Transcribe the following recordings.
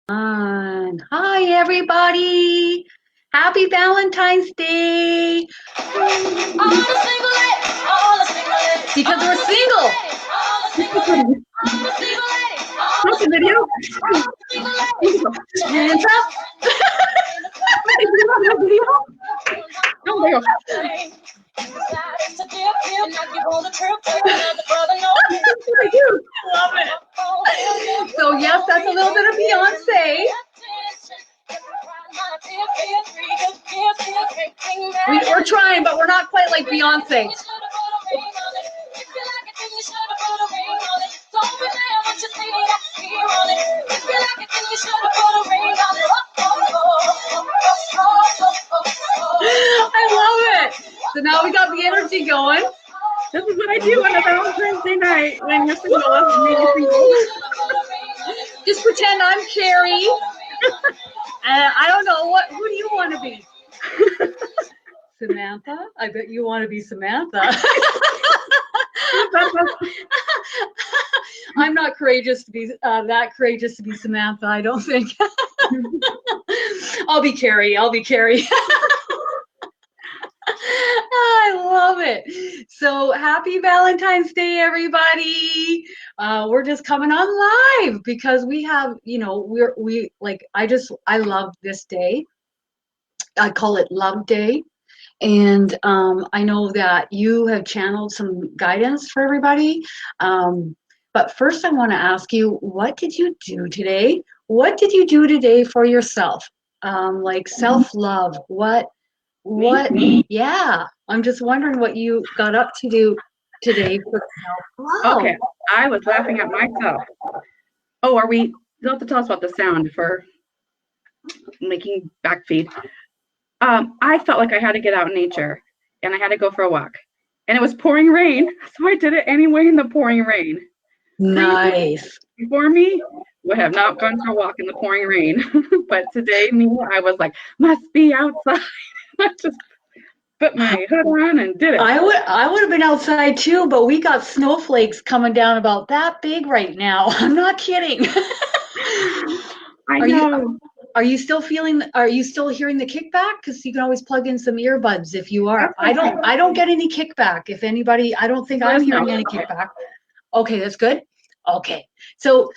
Hi, everybody. Happy Valentine's Day. Because we're single. What's the video? Hands up. Oh my gosh. Love it. So, yes, that's a little bit of Beyonce. We're trying, but we're not quite like Beyonce. I love it. So now we got the energy going. This is what I do on a Valentine's Day night when you're single and me you're single. Just pretend I'm Carrie. And I don't know who do you want to be? Samantha? I bet you want to be Samantha. I'm not courageous to be that courageous to be Samantha, I don't think. I'll be Carrie. I love it. So happy Valentine's Day, everybody. We're just coming on live because we have, I love this day. I call it Love Day. And I know that you have channeled some guidance for everybody. But first I want to ask you, what did you do today? What did you do today for yourself? Like self-love. What, yeah. I'm just wondering what you got up to do today for self-love. Okay, I was laughing at myself. Oh, you'll have to tell us about the sound for making back feed. I felt like I had to get out in nature and I had to go for a walk. And it was pouring rain, so I did it anyway in the pouring rain. Nice. Before me would have not gone for a walk in the pouring rain. But today, I was like, must be outside. I just put my hood on and did it. I would have been outside too, but we got snowflakes coming down about that big right now. I'm not kidding. I know. Are you still hearing the kickback? Because you can always plug in some earbuds if you are. I don't get any kickback. If anybody, I don't think I'm hearing any kickback. Okay, that's good. Okay. So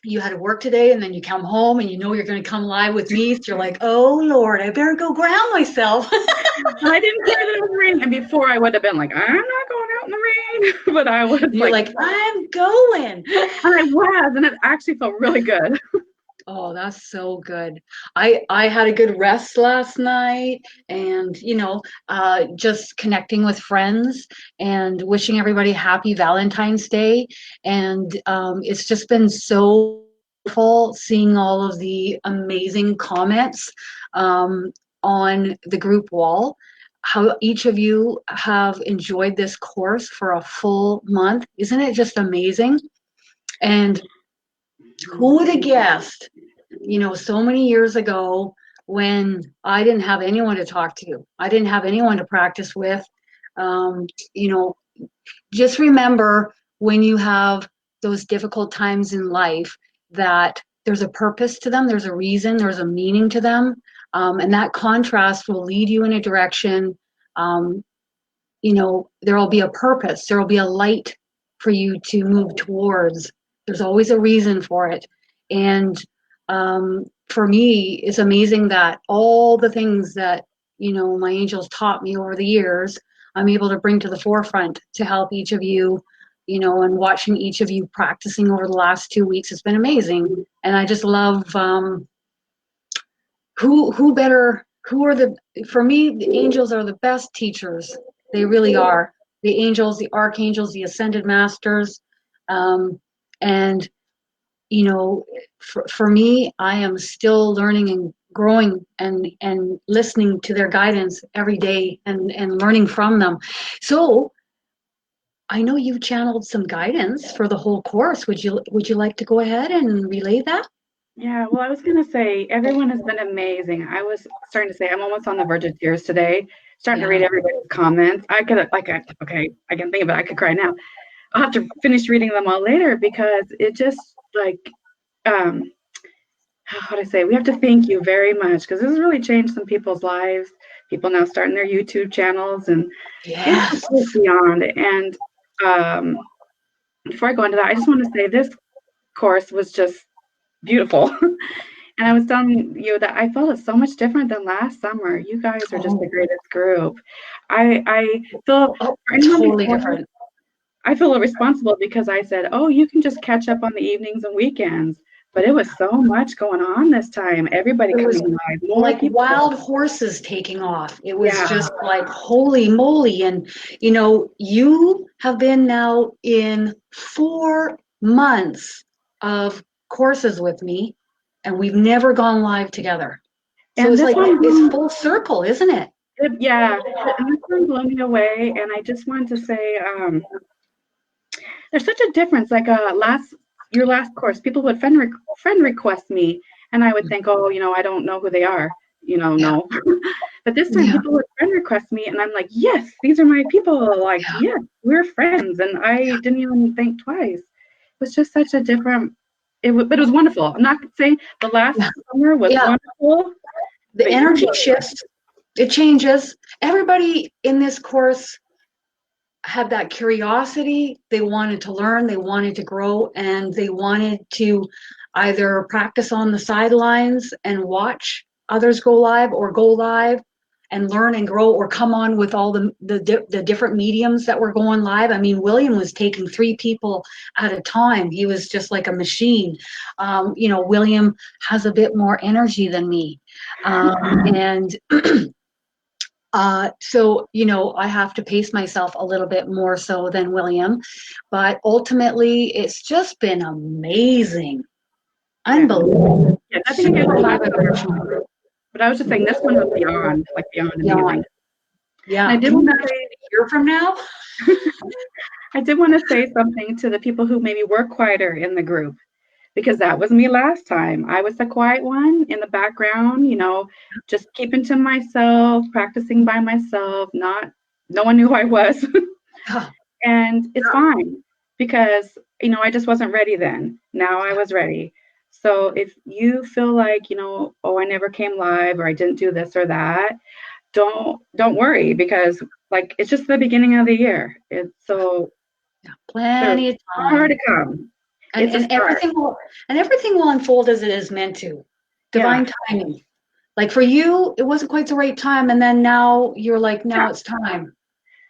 you had to work today and then you come home and you know you're going to come live with me. So you're like, oh Lord, I better go ground myself. I didn't care that it was raining. And before I would have been like, I'm not going out in the rain. But I was like, I'm going. And I was, and it actually felt really good. Oh, that's so good. I had a good rest last night and, just connecting with friends and wishing everybody happy Valentine's Day. And it's just been so wonderful seeing all of the amazing comments on the group wall. How each of you have enjoyed this course for a full month. Isn't it just amazing? And who would have guessed, so many years ago when I didn't have anyone to talk to, I didn't have anyone to practice with, just remember when you have those difficult times in life that there's a purpose to them, there's a reason, there's a meaning to them, and that contrast will lead you in a direction. There will be a purpose, there will be a light for you to move towards. There's always a reason for it. And for me, it's amazing that all the things that, my angels taught me over the years, I'm able to bring to the forefront to help each of you, and watching each of you practicing over the last 2 weeks. It's been amazing. And I just love, for me, the angels are the best teachers. They really are. The angels, the archangels, the ascended masters. And for me, I am still learning and growing and listening to their guidance every day and learning from them. So I know you channeled some guidance for the whole course. Would you like to go ahead and relay that? Yeah, well, I was going to say, everyone has been amazing. I was starting to say, I'm almost on the verge of tears today, starting to read everybody's comments. I can think of it. I could cry now. I'll have to finish reading them all later because it just, um, how do I say, we have to thank you very much because this has really changed some people's lives. People now starting their YouTube channels, and it just Yes. goes beyond. And um, before I go into that, I just want to say this course was just beautiful. And I was telling you that I felt it so much different than last summer. You guys are just the Oh, greatest group. I feel oh, for anyone totally before, different. I feel responsible because I said, "Oh, you can just catch up on the evenings and weekends." But it was so much going on this time. Everybody It was coming live, more like people. wild horses taking off. It was Yeah, just like, holy moly. And, you have been now in 4 months of courses with me, and we've never gone live together. So and it's this like, one, it's full circle, isn't it? yeah, and this one blew me away. And I just wanted to say, there's such a difference. Like your last course, people would friend request me, and I would think, oh, I don't know who they are. Yeah. No. But this time, Yeah. people would friend request me, and I'm like, yes, these are my people. Like, Yeah. yes, we're friends, and I didn't even think twice. It was just such a different. But it was wonderful. I'm not saying the last Yeah. summer was Yeah. wonderful, The but you energy shifts, it changes. Everybody in this course had that curiosity. They wanted to learn, they wanted to grow, and they wanted to either practice on the sidelines and watch others go live, or go live and learn and grow, or come on with all the different mediums that were going live. I mean, William was taking 3 people at a time. He was just like a machine. William has a bit more energy than me. And so, I have to pace myself a little bit more so than William. But ultimately, it's just been amazing. yeah, Unbelievable. yeah, nothing Super against the high last summer, vibration. but I was just saying this one was beyond, like beyond amazing. Beyond. And I Yeah. did Can you want to imagine say a year from now? I did want to say something to the people who maybe were quieter in the group because that was me last time. I was the quiet one in the background, just keeping to myself, practicing by myself, not no one knew who I was. Yeah. And it's fine because, I just wasn't ready then. Now I was ready. So if you feel like, oh, I never came live or I didn't do this or that, don't worry because like it's just the beginning of the year. It's so there's Plenty of more time. to come. And It's a and start. everything will unfold as it is meant to. Yeah. Divine timing. Like for you, it wasn't quite the right time, and then now you're like, Yeah. now it's time.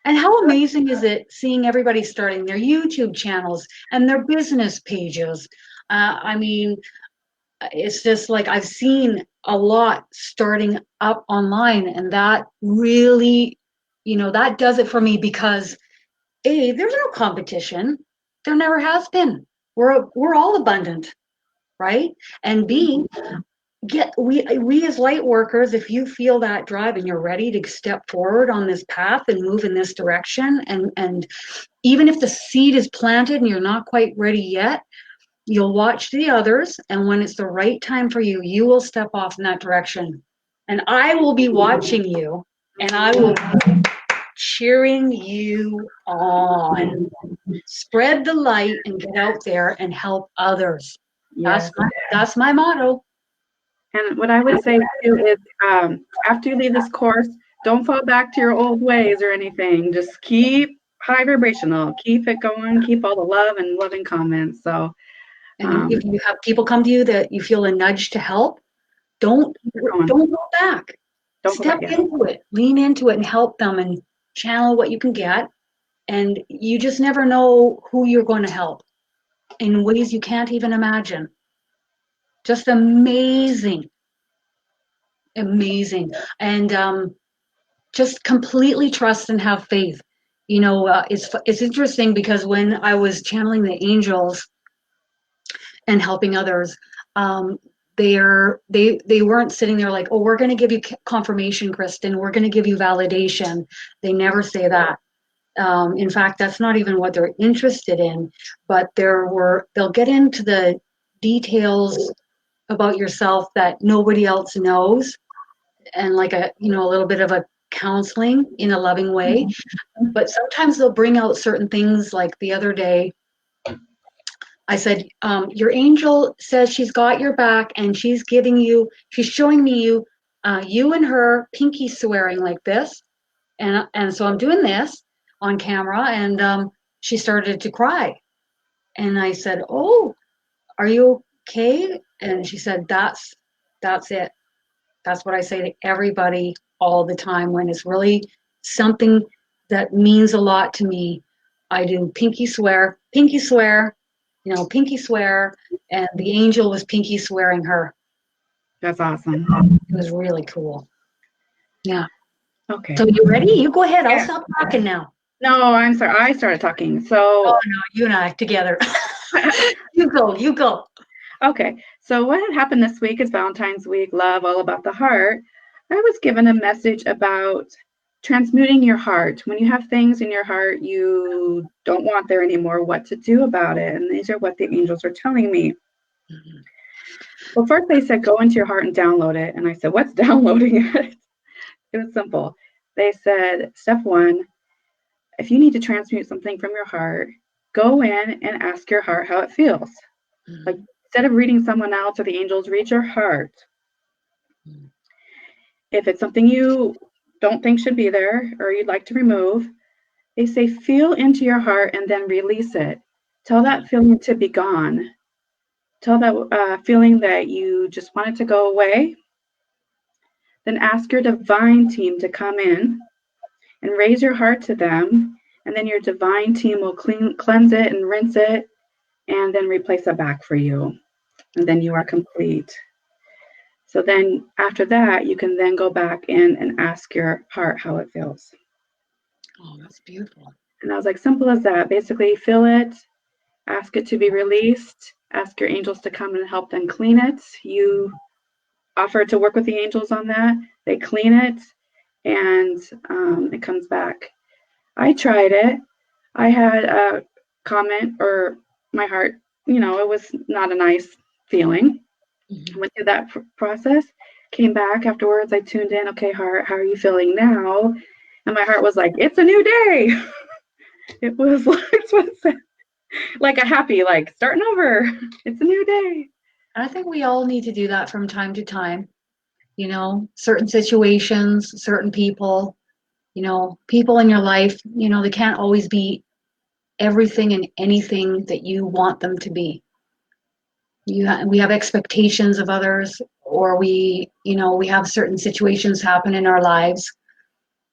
And how amazing is it seeing everybody starting their YouTube channels and their business pages? I mean, it's just like I've seen a lot starting up online, and that really, that does it for me because A, there's no competition. There never has been. We're all abundant, right? And B, we as light workers, if you feel that drive and you're ready to step forward on this path and move in this direction, and even if the seed is planted and you're not quite ready yet, you'll watch the others, and when it's the right time for you, you will step off in that direction, and I will be watching you, and I will be cheering you on. Spread the light and get out there and help others. that's Yes. my that's my motto. And what I would say too is after you leave this course, don't fall back to your old ways or anything. Just keep high vibrational, keep it going, keep all the love and loving comments. So And if you have people come to you that you feel a nudge to help, don't keep it going. don't go back. Don't go back Step yet. into it, lean into it, and help them and channel what you can get. And you just never know who you're going to help in ways you can't even imagine. Just amazing, amazing, and just completely trust and have faith. It's interesting because when I was channeling the angels and helping others, um, they weren't sitting there like, oh, we're going to give you confirmation, Kristen, we're going to give you validation. They never say that. In fact, that's not even what they're interested in. But they'll get into the details about yourself that nobody else knows, and like a little bit of a counseling in a loving way. But sometimes they'll bring out certain things. Like the other day, I said, your angel says she's got your back and she's showing me you and her pinky swearing like this. And so I'm doing this on camera and she started to cry. And I said, oh, are you okay? And she said, that's it. That's what I say to everybody all the time when it's really something that means a lot to me. I do pinky swear, pinky swear, and the angel was pinky swearing her. That's awesome. It was really cool. Yeah. Okay. So you ready? You go ahead. I'll Yeah. stop talking now. No, I'm sorry. I started talking. Oh So, no, you and I together. You go. You go. okay. So, what had happened this week is Valentine's week, love, all about the heart. I was given a message about transmuting your heart. When you have things in your heart you don't want there anymore, what to do about it. And these are what the angels are telling me. Mhm. Well, first they said, go into your heart and download it. And I said, what's downloading it? It was simple. They said, step one, if you need to transmute something from your heart, go in and ask your heart how it feels. Like, instead of reading someone else or the angels, read your heart. If it's something you don't think should be there or you'd like to remove, they say feel into your heart and then release it. Tell that feeling to be gone. Tell that feeling that you just want it to go away. Then ask your divine team to come in and raise your heart to them. And then your divine team will cleanse it and rinse it and then replace it back for you. And then you are complete. So then after that, you can then go back in and ask your heart how it feels. Oh, that's beautiful. And I was like, simple as that. Basically, feel it, ask it to be released, ask your angels to come and help them clean it. You offer to work with the angels on that. They clean it, and it comes back. I tried it. I had a comment, or my heart, it was not a nice feeling. Mm-hmm. Went through that process, came back afterwards. I tuned in. Okay, heart, how are you feeling now? And my heart was like, it's a new day. It was like a happy, like starting over. It's a new day. I think we all need to do that from time to time. Certain situations, certain people, people in your life, they can't always be everything and anything that you want them to be. We have expectations of others, or we have certain situations happen in our lives,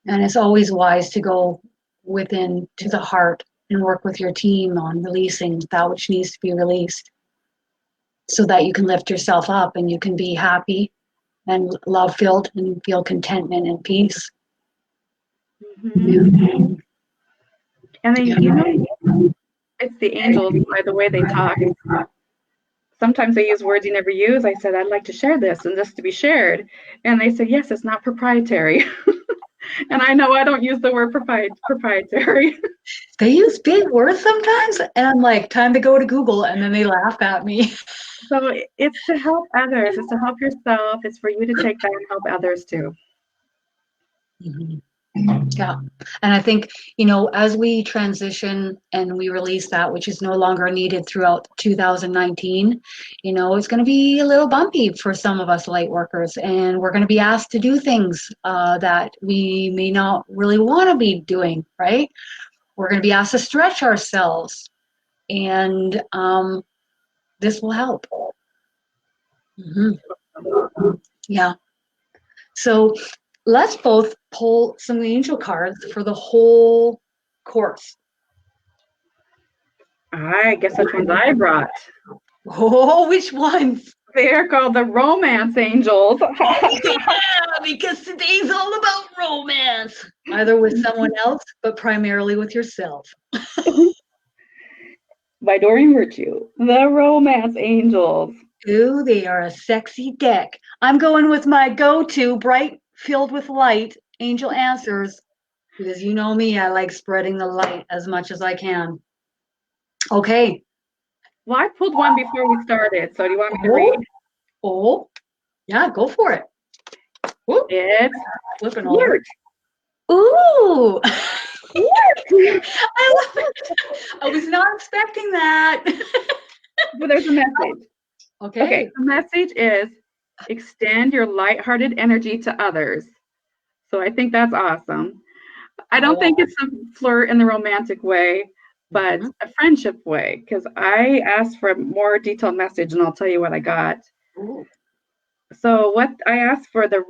and it's always wise to go within to the heart and work with your team on releasing that which needs to be released, so that you can lift yourself up and you can be happy and love filled and feel contentment and peace. Mm-hmm. And then, it's the angels by the way they talk. Sometimes they use words you never use. I said, I'd like to share this and this to be shared. And they said, yes, it's not proprietary. And I know I don't use the word proprietary. They use big words sometimes, and I'm like, time to go to Google, and then they laugh at me. So it's to help others. It's to help yourself. It's for you to take that and help others too. Mm-hmm. Yeah. And I think, as we transition and we release that, which is no longer needed throughout 2019, it's going to be a little bumpy for some of us light workers. And we're going to be asked to do things that we may not really want to be doing, right? We're going to be asked to stretch ourselves. And this will help. Mm-hmm. Yeah. So let's both pull some angel cards for the whole course. I guess which ones I brought. Oh, which ones? They're called the romance angels. Yeah, because today's all about romance. Either with someone else, but primarily with yourself. By Doreen Virtue. The romance angels. Ooh, they are a sexy deck. I'm going with my go-to, bright, filled with light, angel answers. Because you know me, I like spreading the light as much as I can. Okay. Well, I pulled one before we started, so do you want me to read? Oh, yeah, go for it. Whoop. It's Flipping over. Ooh. I love it. I was not expecting that. But there's a message. Okay, Okay. the message is extend your lighthearted energy to others. So I think that's awesome. I don't Go think on. it's a flirt in the romantic way, but Hmm. a friendship way. Because I asked for a more detailed message, and I'll tell you what I got. Ooh. So what I asked for the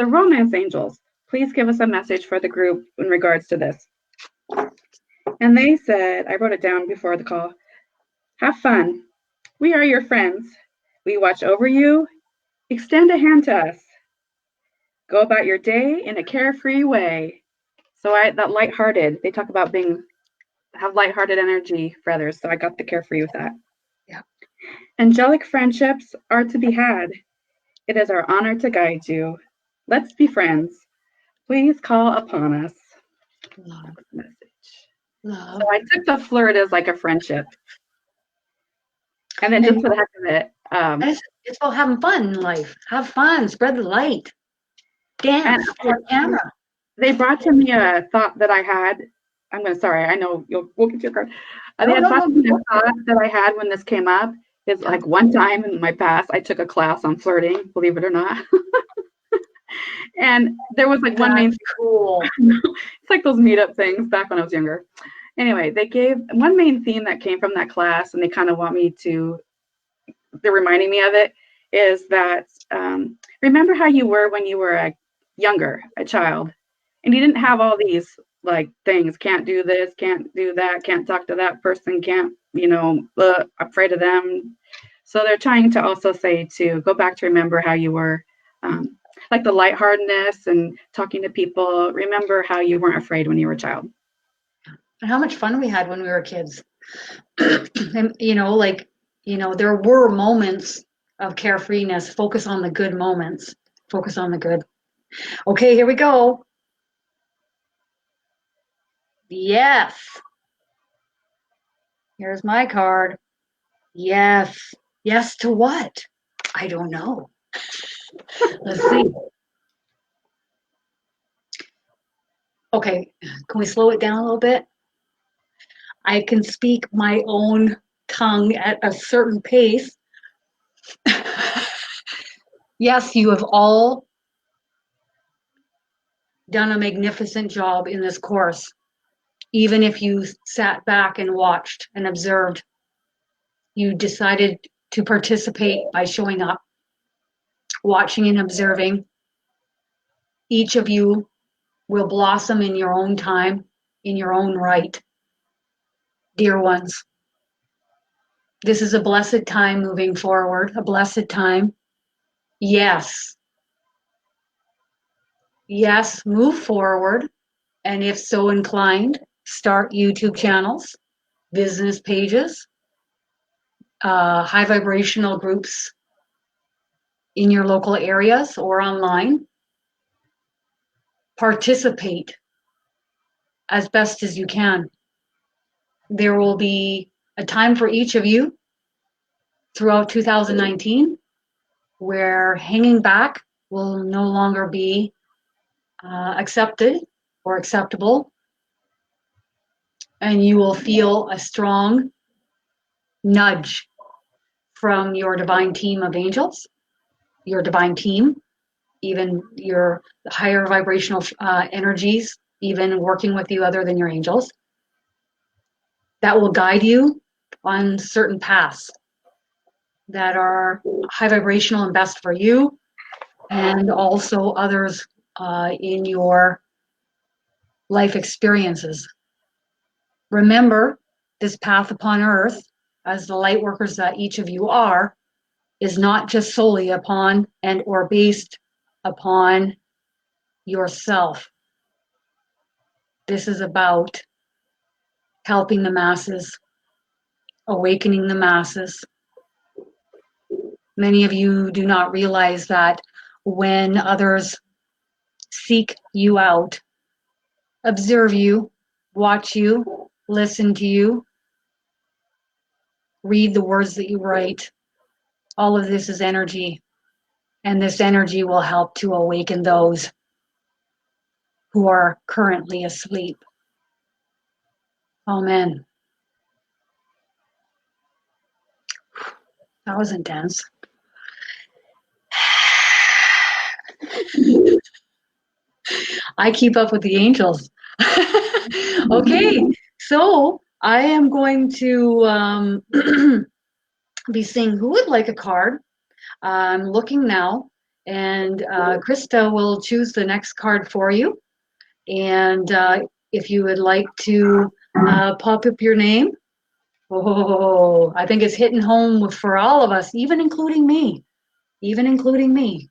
romance angels, please give us a message for the group in regards to this. And they said, I wrote it down before the call. Have fun. We are your friends. We watch over you. Extend a hand to us. Go about your day in a carefree way. So that lighthearted, they talk about have lighthearted energy for others. So I got the carefree with that. Yeah. Angelic friendships are to be had. It is our honor to guide you. Let's be friends. Please call upon us. Love. Message. So Love. I took the flirt as like a friendship. And then just And for the heck of it, it's about having fun in life. Have fun. Spread the light. and Dance for a camera. they brought to me a thought that I had. Sorry, I know we'll get to your card. They No, had no, brought no. to me a thought that I had when this came up. Is Yeah. like one time in my past, I took a class on flirting, believe it or not. And there was like one main, That's cool. it's like those meetup things back when I was younger. Anyway, they gave one main theme that came from that class, and they kind of want me to, they're reminding me of it, is that remember how you were when you were a child, and you didn't have all these like things, can't do this, can't do that, can't talk to that person, can't, afraid of them. So they're trying to also say to go back to remember how you were, like the lightheartedness and talking to people. Remember how you weren't afraid when you were a child. And how much fun we had when we were kids. And, there were moments of carefreeness. Focus on the good moments. Focus on the good. Okay, here we go. Yes. Here's my card. Yes. Yes to what? I don't know. Let's see. Okay, can we slow it down a little bit? I can speak my own tongue at a certain pace. Yes, you have all done a magnificent job in this course. Even if you sat back and watched and observed, you decided to participate by showing up, watching and observing. Each of you will blossom in your own time, in your own right. Dear ones, this is a blessed time moving forward, a blessed time. Yes, yes, move forward. And if so inclined, start YouTube channels, business pages, high vibrational groups in your local areas or online. Participate as best as you can. There will be a time for each of you throughout 2019 where hanging back will no longer be accepted or acceptable, and you will feel a strong nudge from your divine team of angels, your divine team, even your higher vibrational energies, even working with you other than your angels, that will guide you on certain paths that are high vibrational and best for you, and also others in your life experiences. Remember, this path upon earth, as the light workers that each of you are, is not just solely upon and or based upon yourself. This is about helping the masses, awakening the masses. Many of you do not realize that when others seek you out, observe you, watch you, listen to you, read the words that you write, all of this is energy, and this energy will help to awaken those who are currently asleep. Amen. That was intense. I keep up with the angels. Okay, so I am going to be seeing who would like a card. I'm looking now, and Krista will choose the next card for you. And if you would like to pop up your name. Oh, I think it's hitting home for all of us, even including me. Even including me.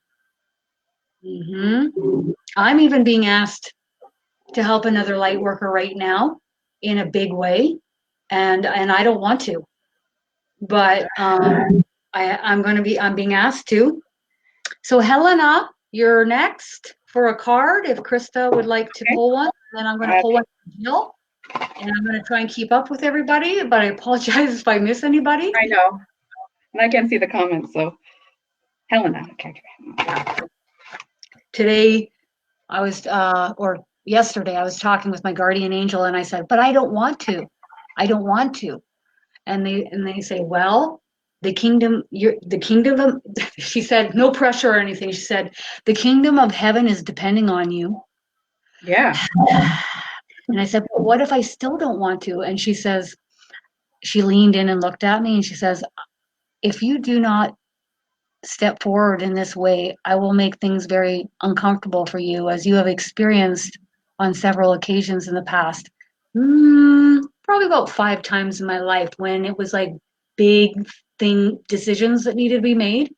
I'm even being asked to help another light worker right now in a big way, and I don't want to, but I'm being asked to. So Helena, you're next for a card. If Krista would like to Okay. pull one, then I'm going to pull one for Jill, and I'm going to try and keep up with everybody. But I apologize if I miss anybody. I know. And I can see the comments, so Helena. Okay. Today, or yesterday, I was talking with my guardian angel, and I said, "But I don't want to. I don't want to." And they say, "Well, the kingdom of," she said, "no pressure or anything." She said, "The kingdom of heaven is depending on you." Yeah. And I said, "But what if I still don't want to?" And she says, she leaned in and looked at me, and she says, "If you do not step forward in this way, I will make things very uncomfortable for you, as you have experienced on several occasions in the past." Probably about 5 times in my life, when it was like big decisions that needed to be made,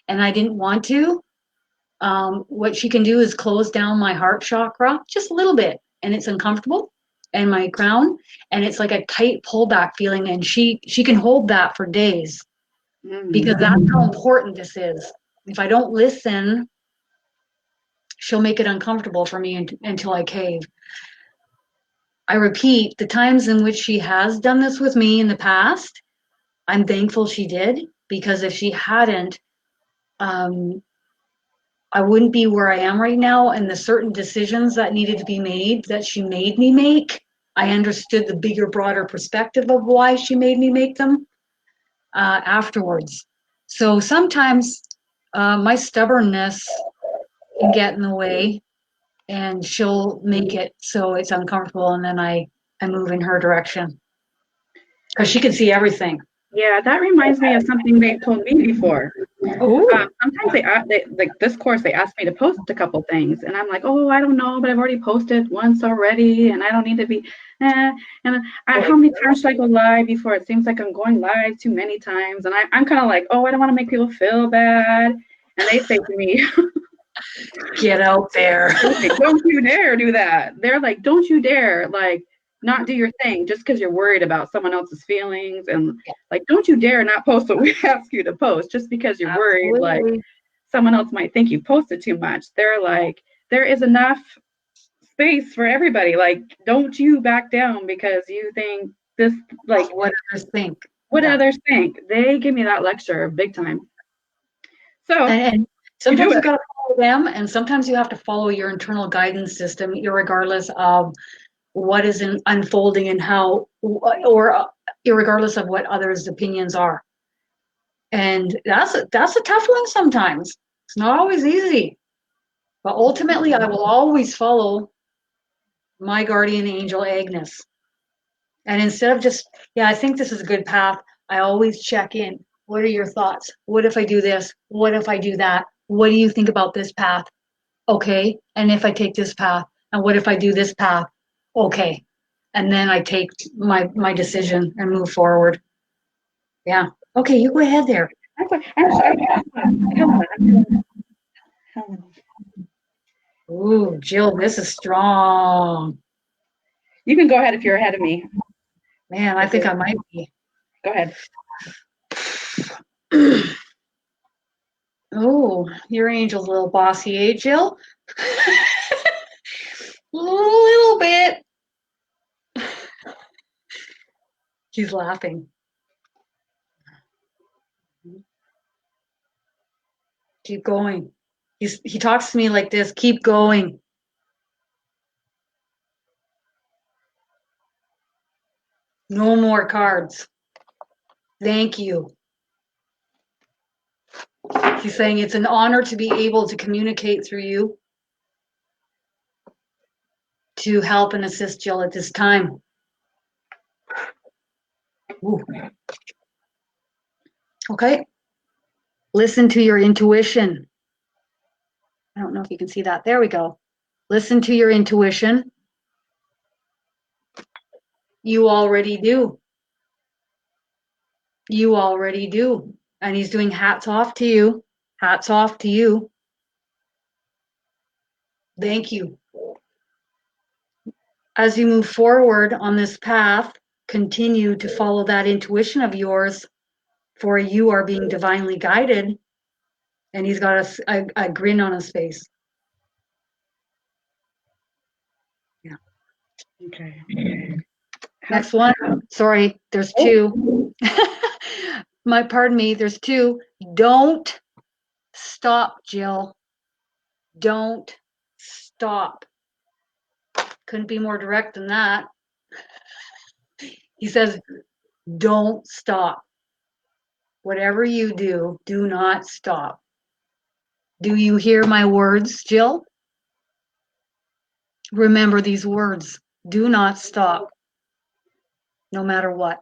and I didn't want to. What she can do is close down my heart chakra just a little bit, and it's uncomfortable, and my crown, and it's like a tight pullback feeling, and she can hold that for days, because that's how important this is. If I don't listen, she'll make it uncomfortable for me until I cave. I repeat, the times in which she has done this with me in the past, I'm thankful she did, because if she hadn't, um, I wouldn't be where I am right now. And the certain decisions that needed to be made that she made me make, I understood the bigger, broader perspective of why she made me make them afterwards. So sometimes my stubbornness can get in the way, and she'll make it so it's uncomfortable, and then I move in her direction, because she can see everything. Yeah, that reminds me of something they told me before. Oh, Sometimes they like this course, they asked me to post a couple things, and I'm like, oh, I don't know, but I've already posted once already, and I don't need to be. And how many times should I go live before it seems like I'm going live too many times? And I'm kind of like, oh, I don't want to make people feel bad. And they say to me, get out there. like, don't you dare do that. They're like, don't you dare, like, not do your thing just because you're worried about someone else's feelings. And like, don't you dare not post what we ask you to post just because you're worried, like, Absolutely. someone else might think you posted too much. They're like, there is enough space for everybody. Like, don't you back down because you think this, like, What others think. what Yeah. others think. They give me that lecture big time. So And you do sometimes you it. got to follow them, and sometimes you have to follow your internal guidance system, regardless of what is unfolding and how, or regardless of what others' opinions are. And that's a tough one sometimes. It's not always easy, but ultimately, I will always follow my guardian angel, Agnes. And instead of just, yeah, I think this is a good path, I always check in. What are your thoughts? What if I do this? What if I do that? What do you think about this path? Okay. And if I take this path? And what if I do this path? Okay. And then I take my decision and move forward. Yeah. Okay, you go ahead there. I'm sorry. Helen. Ooh, Jill, this is strong. You can go ahead if you're ahead of me. Man, I If think you're, I might be. go ahead. Oh, your angel's a little bossy, eh, Jill? A little bit. He's laughing. Keep going. He talks to me like this. Keep going. No more cards. Thank you. He's saying it's an honor to be able to communicate through you to help and assist Jill at this time. Ooh. Okay. Listen to your intuition. I don't know if you can see that. There we go. Listen to your intuition. You already do. You already do. And he's doing hats off to you. Hats off to you. Thank you. As you move forward on this path, continue to follow that intuition of yours, for you are being divinely guided. And he's got a grin on his face. Yeah. Okay. Next one. Sorry, there's two. Pardon me, there's two. Don't stop, Jill. Don't stop. Couldn't be more direct than that. He says, don't stop. Whatever you do, do not stop. Do you hear my words, Jill? Remember these words. Do not stop, no matter what.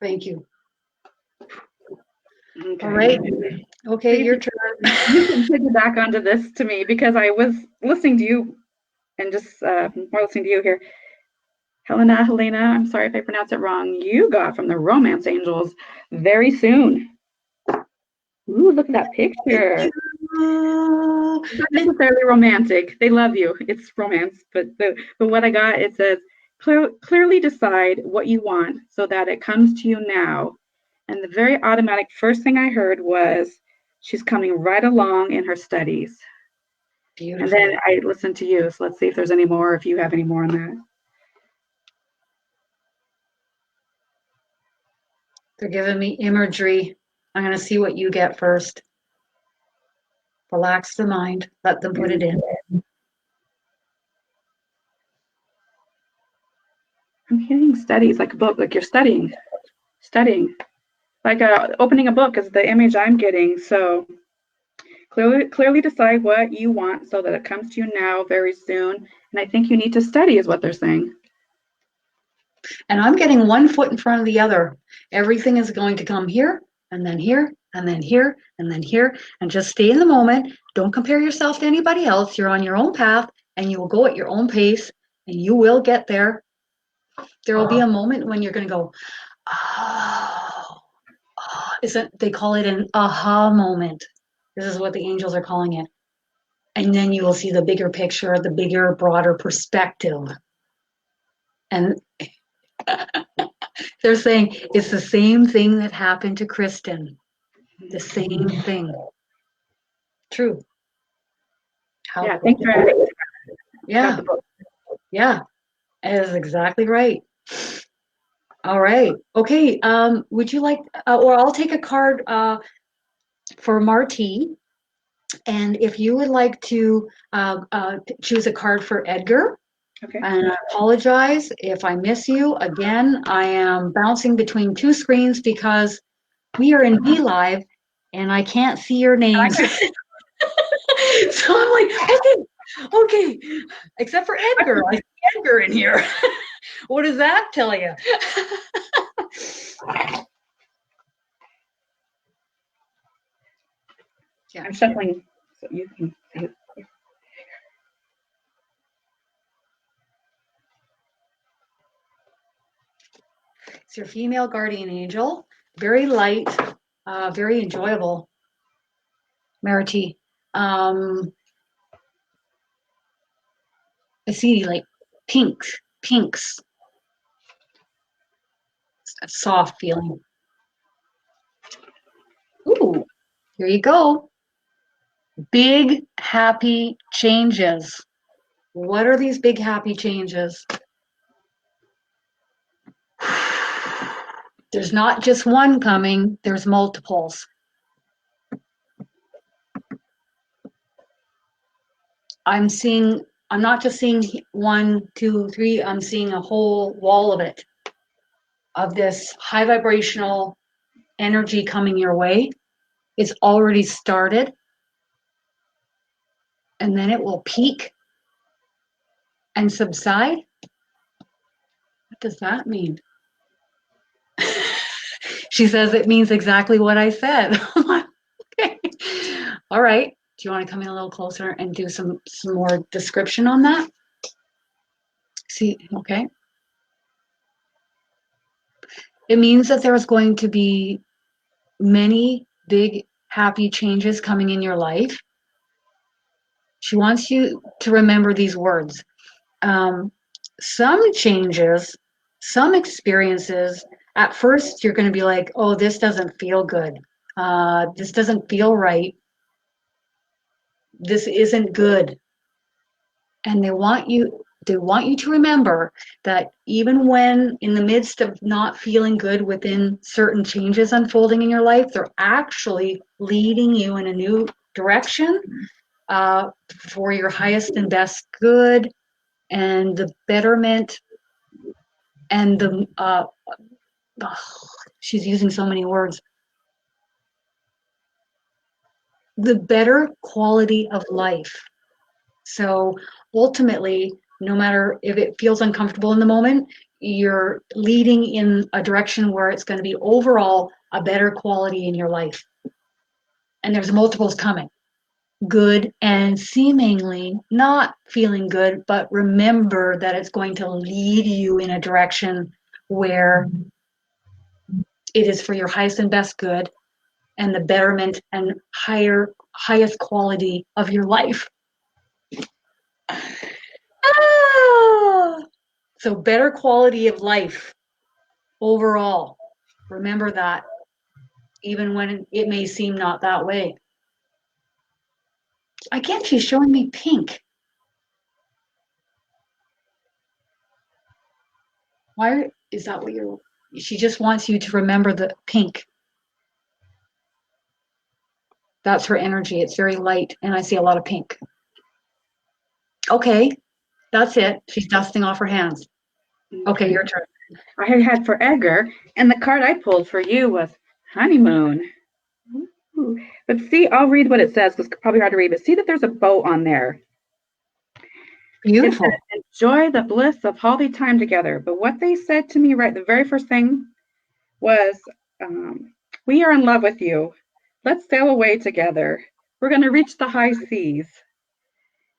Thank you. Okay. All right. Okay, your turn. You can piggyback onto this to me because I was listening to you and just more listening to you here. Helena, I'm sorry if I pronounce it wrong. You got from the Romance Angels very soon. Ooh, look at that picture. Not necessarily romantic. They love you. It's romance, but what I got, it says, clearly decide what you want so that it comes to you now. And the very automatic first thing I heard was, she's coming right along in her studies. Beautiful. And then I listened to you, so let's see if there's any more, if you have any more on that. They're giving me imagery. I'm going to see what you get first. Relax the mind. Let them put it in. I'm hearing studies, like a book, like you're studying. Like opening a book is the image I'm getting. So clearly decide what you want so that it comes to you now very soon. And I think you need to study is what they're saying. And I'm getting one foot in front of the other. Everything is going to come here, and then here, and then here, and then here. And just stay in the moment. Don't compare yourself to anybody else. You're on your own path, and you will go at your own pace, and you will get there. There will be a moment when you're going to go, oh, isn't they call it an aha moment? This is what the angels are calling it. And then you will see the bigger picture, the bigger, broader perspective. And they're saying it's the same thing that happened to Kristen. The same thing. True. Yeah, thanks for adding. Yeah. Yeah, it is exactly right. All right. Okay. Would you like, or I'll take a card for Marty. And if you would like to choose a card for Edgar. Okay. And I apologize if I miss you. Again, I am bouncing between two screens because we are in BeLive and I can't see your names. So I'm like, okay. Except for Edgar. I see Edgar in here. What does that tell you? Yeah. I'm shuffling so you can see it. It's your female guardian angel. Very light, very enjoyable. Marity. I see like pinks. It's that soft feeling. Ooh, here you go. Big happy changes. What are these big happy changes? There's not just one coming, there's multiples. I'm not just seeing 1, 2, 3, I'm seeing a whole wall of it, of this high vibrational energy coming your way. It's already started, and then it will peak and subside. What does that mean? She says it means exactly what I said. Okay. All right. Do you want to come in a little closer and do some more description on that? See, okay. It means that there's going to be many big happy changes coming in your life. She wants you to remember these words. Um, some changes, some experiences, at first you're going to be like, oh, this doesn't feel good. This doesn't feel right. This isn't good. And they want you to remember that even when in the midst of not feeling good within certain changes unfolding in your life, they're actually leading you in a new direction, for your highest and best good and the betterment and the she's using so many words, the better quality of life. So ultimately, no matter if it feels uncomfortable in the moment, you're leading in a direction where it's going to be overall a better quality in your life. And there's multiples coming, good and seemingly not feeling good, but remember that it's going to lead you in a direction where it is for your highest and best good and the betterment and highest quality of your life. Ah! So better quality of life overall. Remember that, even when it may seem not that way. Again, she's showing me pink. Why is that what you're, she just wants you to remember the pink. That's her energy. It's very light, and I see a lot of pink. Okay, that's it. She's dusting off her hands. Okay, your turn. I had for Edgar, and the card I pulled for you was honeymoon. Ooh. But see, I'll read what it says because it's probably hard to read. But see that there's a bow on there. It said, Beautiful. enjoy the bliss of holiday time together. But what they said to me, right, the very first thing was, we are in love with you. Let's sail away together. We're going to reach the high seas.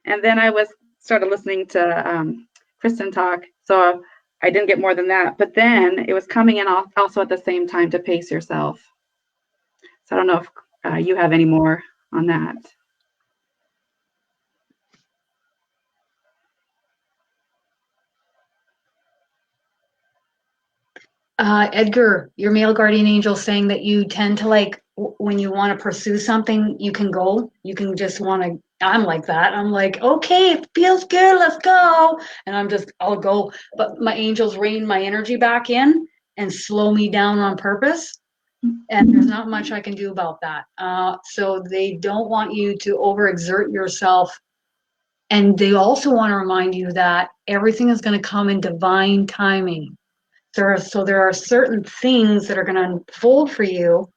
And then I was started listening to Kristen talk. So I didn't get more than that. But then it was coming in also at the same time to pace yourself. So I don't know if you have any more on that. Edgar, your male guardian angel saying that you tend to like when you want to pursue something, you can go. You can just want to. I'm like that. I'm like, okay, it feels good. Let's go. And I'll go. But my angels rein my energy back in and slow me down on purpose. And there's not much I can do about that. So they don't want you to overexert yourself. And they also want to remind you that everything is going to come in divine timing. There are certain things that are going to unfold for you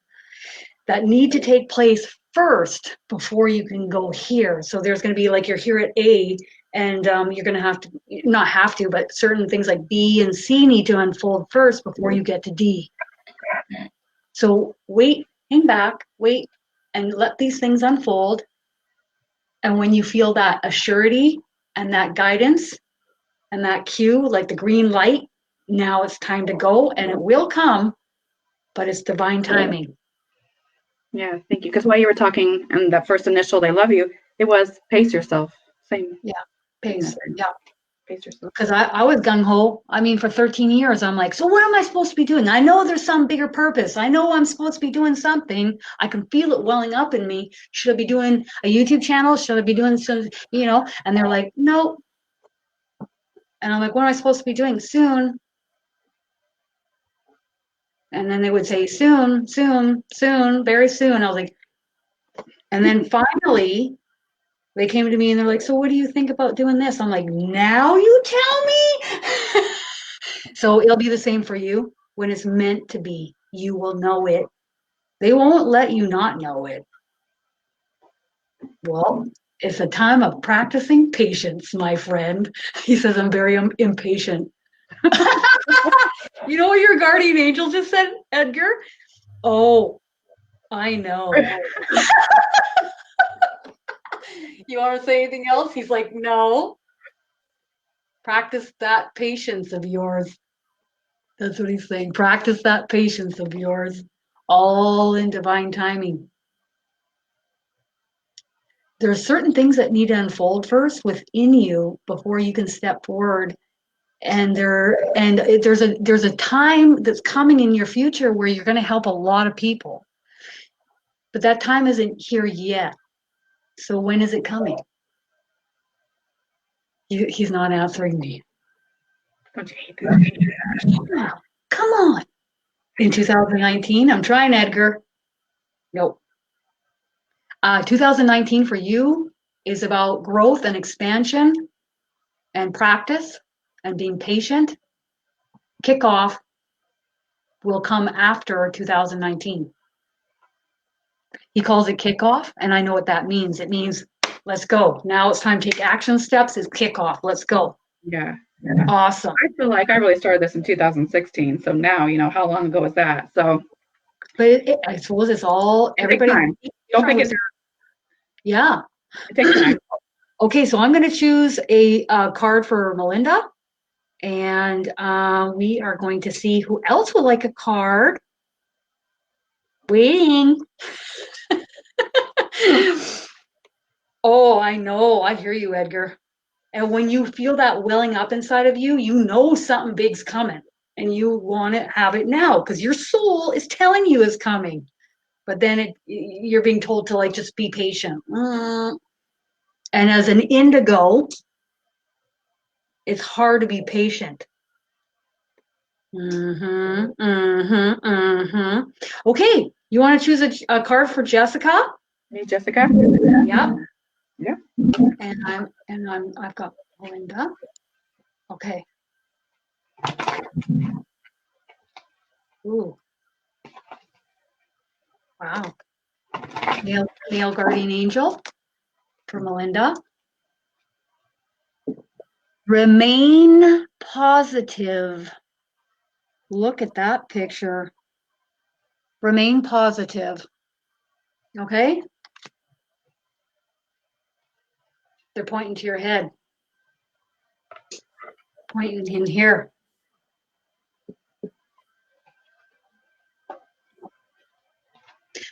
that need to take place first before you can go here. So there's going to be like you're here at A, and you're going to have to not have to, but certain things like B and C need to unfold first before you get to D. So wait, hang back, wait, and let these things unfold. And when you feel that assurity and that guidance and that cue, like the green light, now it's time to go, and it will come, but it's divine timing. Yeah, thank you. Because while you were talking and that first initial, they love you, it was pace yourself. Same. Yeah, pace. Yeah. Pace yourself. Because I was gung ho. I mean, for 13 years, I'm like, so what am I supposed to be doing? I know there's some bigger purpose. I know I'm supposed to be doing something. I can feel it welling up in me. Should I be doing a YouTube channel? Should I be doing some, And they're like, no. And I'm like, what am I supposed to be doing? Soon. And then they would say, soon, soon, soon, very soon. I was like, and then finally, they came to me and they're like, so what do you think about doing this? I'm like, now you tell me? So it'll be the same for you. When it's meant to be, you will know it They won't let you not know it. Well, it's a time of practicing patience, my friend. He says, I'm very impatient. You know what your guardian angel just said, Edgar? Oh, I know. You want to say anything else? He's like, no. Practice that patience of yours. That's what he's saying. Practice that patience of yours, all in divine timing. There are certain things that need to unfold first within you before you can step forward. And there's a time that's coming in your future where you're going to help a lot of people, but that time isn't here yet. So when is it coming? He's not answering me. Don't you hate this? Come on. In 2019, I'm trying, Edgar. Nope. 2019 for you is about growth and expansion and practice and being patient. Kickoff will come after 2019. He calls it kickoff, and I know what that means. It means let's go. Now it's time to take action steps. It's kickoff. Let's go. Yeah. Awesome. I feel like I really started this in 2016. So now, how long ago was that? So, But I suppose it's all it takes everybody. time. Don't think it Yeah. takes time. Okay, so I'm going to choose a card for Melinda, and we are going to see who else would like a card. Waiting. Oh, I know. I hear you, Edgar. And when you feel that welling up inside of you, you know something big's coming and you want to have it now because your soul is telling you it's coming. But then you're being told to like just be patient. And as an indigo, it's hard to be patient. Okay, you want to choose a card for Jessica? Me, Jessica? Yeah. Yeah. I've got Melinda. Okay. Ooh. Wow. Male guardian angel for Melinda. Remain positive. Look at that picture. Remain positive. Okay? They're pointing to your head. Pointing in here.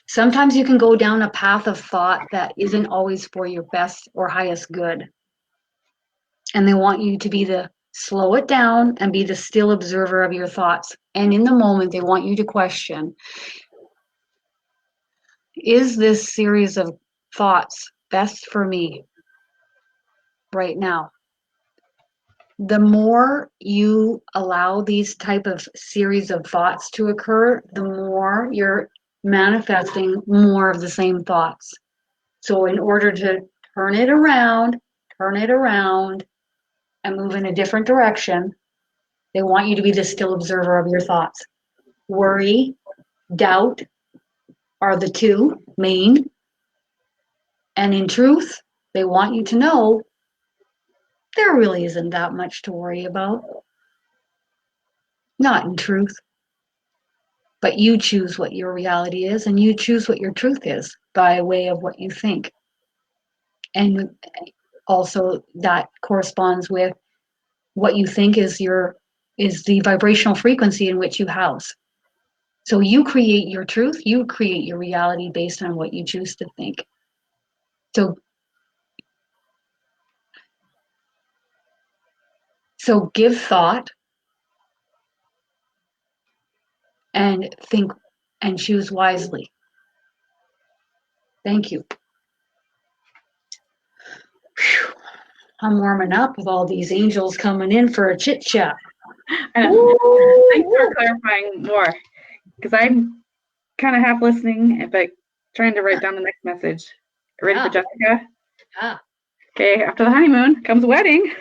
Sometimes you can go down a path of thought that isn't always for your best or highest good. And they want you to be the slow it down and be the still observer of your thoughts. And in the moment, they want you to question, is this series of thoughts best for me right now? The more you allow these type of series of thoughts to occur, the more you're manifesting more of the same thoughts. So in order to turn it around and move in a different direction, they want you to be the still observer of your thoughts. Worry, doubt are the two main. And in truth, they want you to know there really isn't that much to worry about. Not in truth. But you choose what your reality is and you choose what your truth is by way of what you think. And also that corresponds with what you think is the vibrational frequency in which you house. So you create your truth, you create your reality based on what you choose to think. So give thought and think and choose wisely. Thank you. Whew. I'm warming up with all these angels coming in for a chit chat. Thanks for clarifying more, because I'm kind of half listening, but trying to write down the next message. Ready for Jessica? Yeah. Okay, after the honeymoon comes wedding.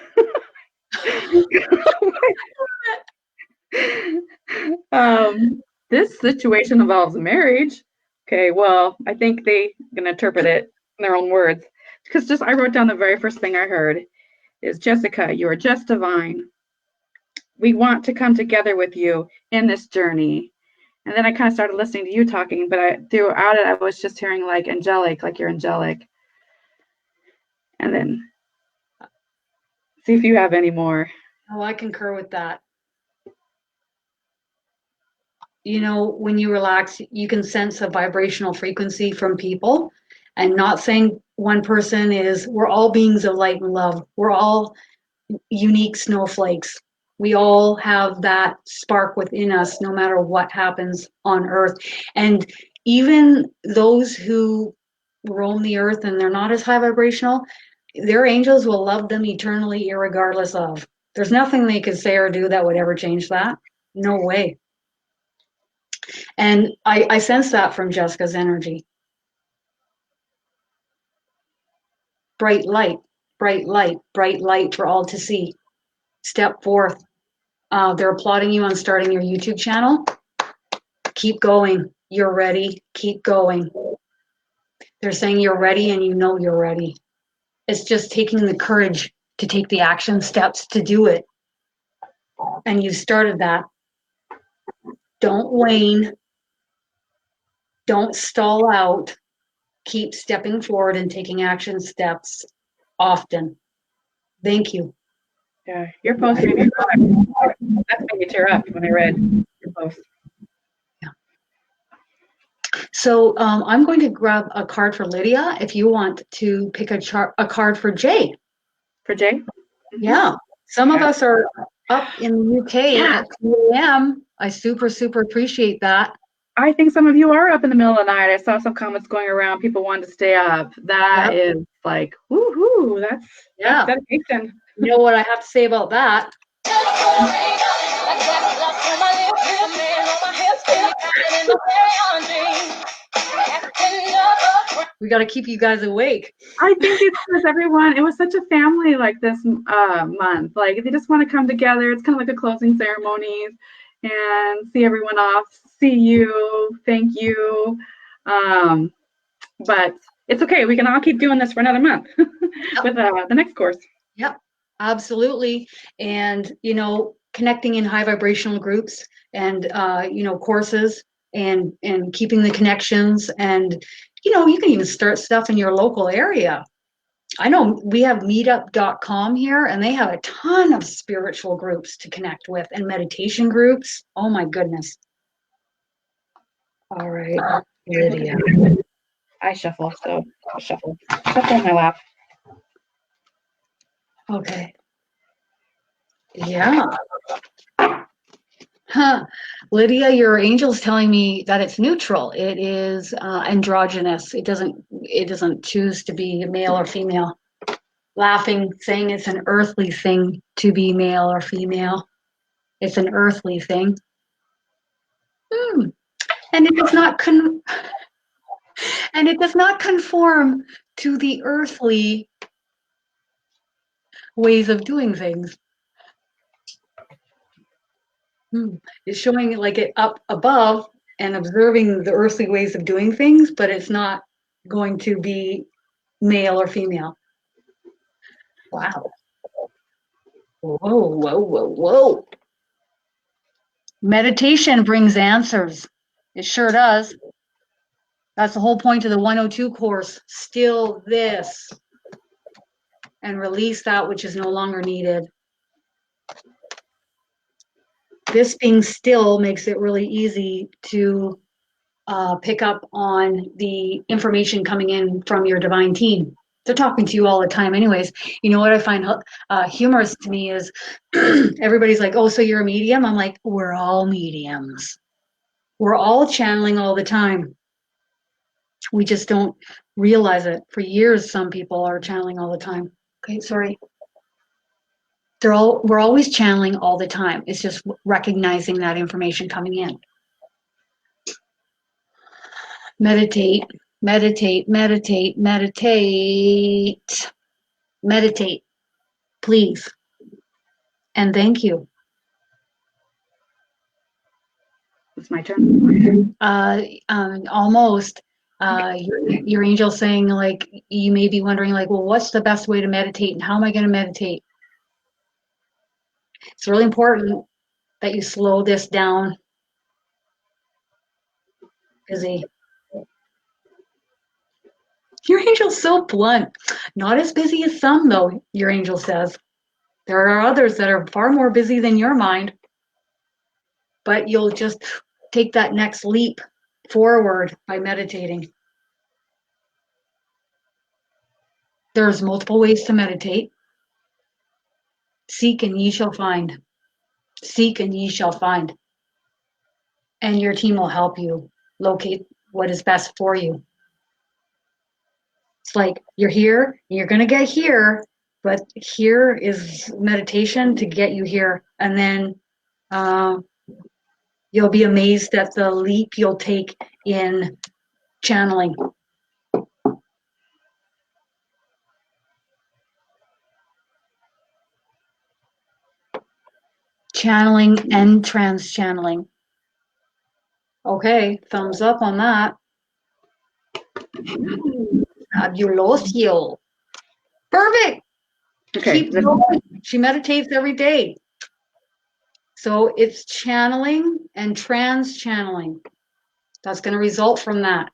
This situation involves marriage, Okay, well, I think they can interpret it in their own words. Because just I wrote down the very first thing I heard is Jessica, you are just divine. We want to come together with you in this journey. And then I kind of started listening to you talking, but throughout it, I was just hearing like angelic, like you're angelic. And then see if you have any more. Oh, I concur with that. You know, when you relax, you can sense a vibrational frequency from people. And not saying one person is, we're all beings of light and love. We're all unique snowflakes. We all have that spark within us, no matter what happens on earth. And even those who roam the earth and they're not as high vibrational, their angels will love them eternally, irregardless of. There's nothing they could say or do that would ever change that. No way. And I sense that from Jessica's energy. Bright light, bright light, bright light for all to see. Step forth. They're applauding you on starting your YouTube channel. Keep going. You're ready. Keep going. They're saying you're ready and you know you're ready. It's just taking the courage to take the action steps to do it. And you've started that. Don't wane. Don't stall out. Keep stepping forward and taking action steps often. Thank you. Yeah, your post made me cry. That's made me tear up when I read your post. So I'm going to grab a card for Lydia if you want to pick a card for Jay. For Jay? Yeah. Some of us are up in the UK at 2 a.m. I super, super appreciate that. I think some of you are up in the middle of the night. I saw some comments going around. People wanted to stay up. That is like, woohoo, that's dedication. You know what I have to say about that? We got to keep you guys awake. I think it's because everyone, it was such a family like this month. Like they just want to come together. It's kind of like a closing ceremonies and see everyone off, see you, thank you. But it's okay. We can all keep doing this for another month with the next course. Yep, absolutely. And, you know, connecting in high vibrational groups and, you know, courses and keeping the connections. And, you know, you can even start stuff in your local area. I know we have meetup.com here and they have a ton of spiritual groups to connect with and meditation groups. Oh my goodness. All right, Lydia. I shuffle, so I'll shuffle in my lap. Okay. Yeah. Huh. Lydia, your angel's telling me that it's neutral. It is androgynous. It doesn't choose to be male or female. Laughing, saying it's an earthly thing to be male or female. It's an earthly thing. And it does not and it does not conform to the earthly ways of doing things. It's showing like it up above and observing the earthly ways of doing things, but it's not going to be male or female. Wow. Whoa, whoa, whoa, whoa. Meditation brings answers. It sure does. That's the whole point of the 102 course. Still this. And release that which is no longer needed. This being still makes it really easy to pick up on the information coming in from your divine team. They're talking to you all the time anyways. You know what I find humorous to me is everybody's like, oh, so you're a medium? I'm like, we're all mediums. We're all channeling all the time. We just don't realize it. For years, some people are channeling all the time. Okay, sorry. We're always channeling all the time. It's just recognizing that information coming in. Meditate, meditate, meditate, meditate, meditate, please. And thank you. It's my turn. Almost. Your angel saying like you may be wondering like, well, what's the best way to meditate and how am I going to meditate? It's really important that you slow this down. Busy. Your angel's so blunt. Not as busy as some, though, your angel says. There are others that are far more busy than your mind, but you'll just take that next leap forward by meditating. There's multiple ways to meditate. Seek and ye shall find. Seek and ye shall find. And your team will help you locate what is best for you. It's like you're here, you're going to get here, but here is meditation to get you here. And then you'll be amazed at the leap you'll take in channeling. Channeling and trans channeling. Okay, thumbs up on that. Fabuloso. Perfect. Okay. Keep going. She meditates every day. So it's channeling and trans channeling. That's going to result from that.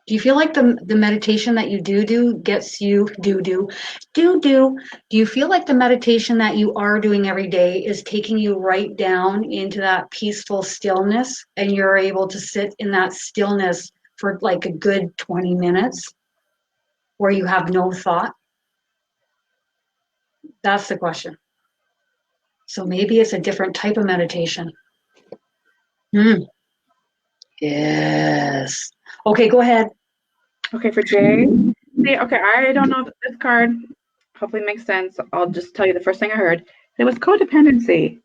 Do you feel like the meditation that you do gets you do you feel like the meditation that you are doing every day is taking you right down into that peaceful stillness and you're able to sit in that stillness for like a good 20 minutes where you have no thought? That's the question. So maybe it's a different type of meditation. Yes. Okay, go ahead. Okay, for Jay. See, okay, I don't know if this card hopefully makes sense. I'll just tell you the first thing I heard. It was codependency.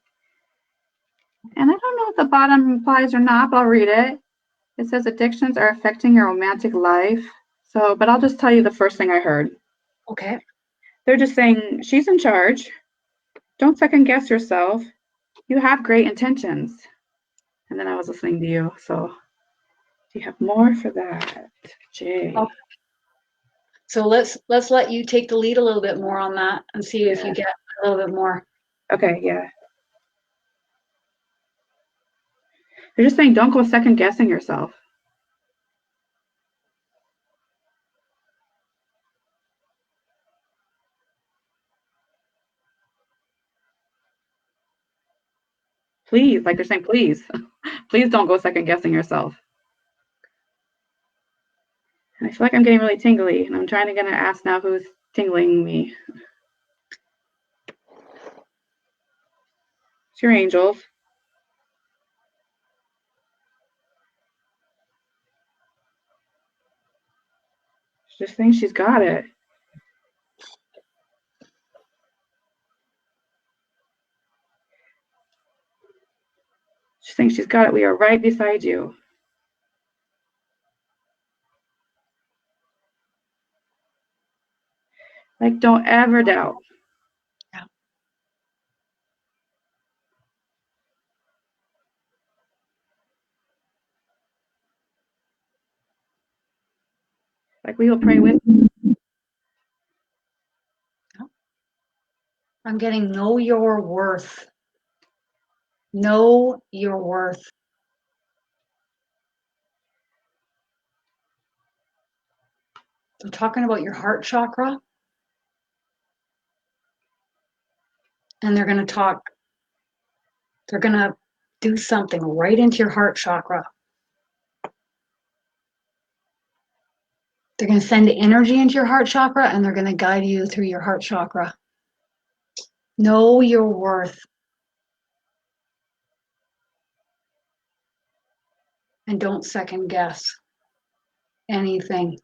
And I don't know if the bottom implies or not, but I'll read it. It says addictions are affecting your romantic life. So, but I'll just tell you the first thing I heard. Okay. They're just saying she's in charge. Don't second guess yourself. You have great intentions. And then I was listening to you. So, do you have more for that, Jay? Okay. So let's let you take the lead a little bit more on that and see if you get a little bit more. Okay, yeah. They're just saying don't go second guessing yourself. Please, like they're saying, please, please don't go second guessing yourself. And I feel like I'm getting really tingly, and I'm trying to get an ask now who's tingling me. It's your angels. She's just saying she's got it. She's saying she's got it. We are right beside you. Like, don't ever doubt. Yeah. Like, we will pray with you. I'm getting know your worth. Know your worth. I'm talking about your heart chakra. And they're going to do something right into your heart chakra. They're going to send energy into your heart chakra and they're going to guide you through your heart chakra. Know your worth. And don't second guess anything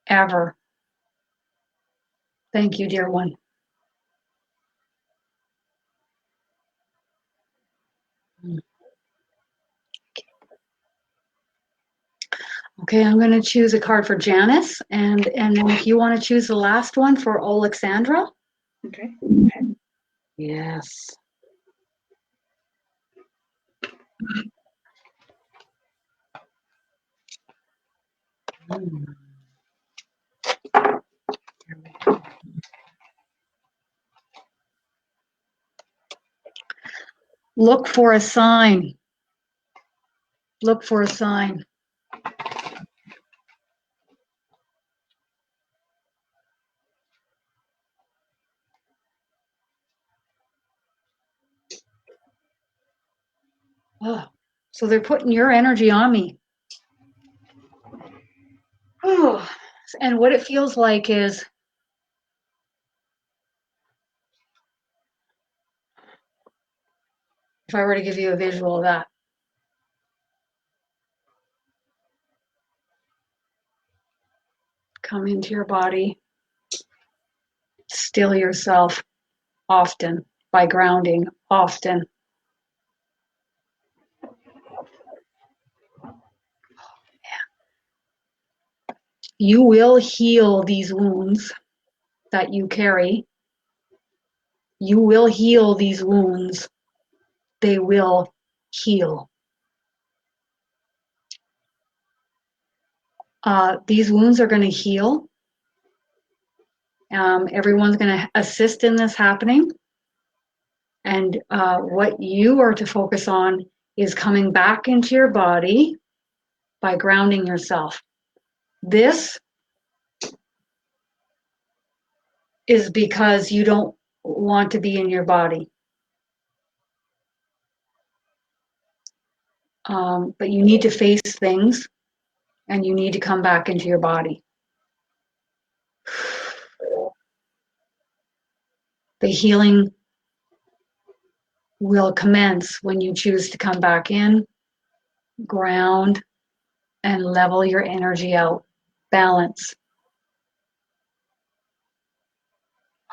ever. Thank you, dear one. Okay, I'm going to choose a card for Janice, and then if you want to choose the last one for Alexandra. Okay. Yes. Look for a sign. Look for a sign. Oh, so they're putting your energy on me. Oh, and what it feels like is if I were to give you a visual of that. Come into your body, still yourself often by grounding often. You will heal these wounds that you carry. You will heal these wounds. They will heal. These wounds are going to heal. Everyone's going to assist in this happening. And what you are to focus on is coming back into your body by grounding yourself. This is because you don't want to be in your body. But you need to face things and you need to come back into your body. The healing will commence when you choose to come back in, ground, and level your energy out. Balance.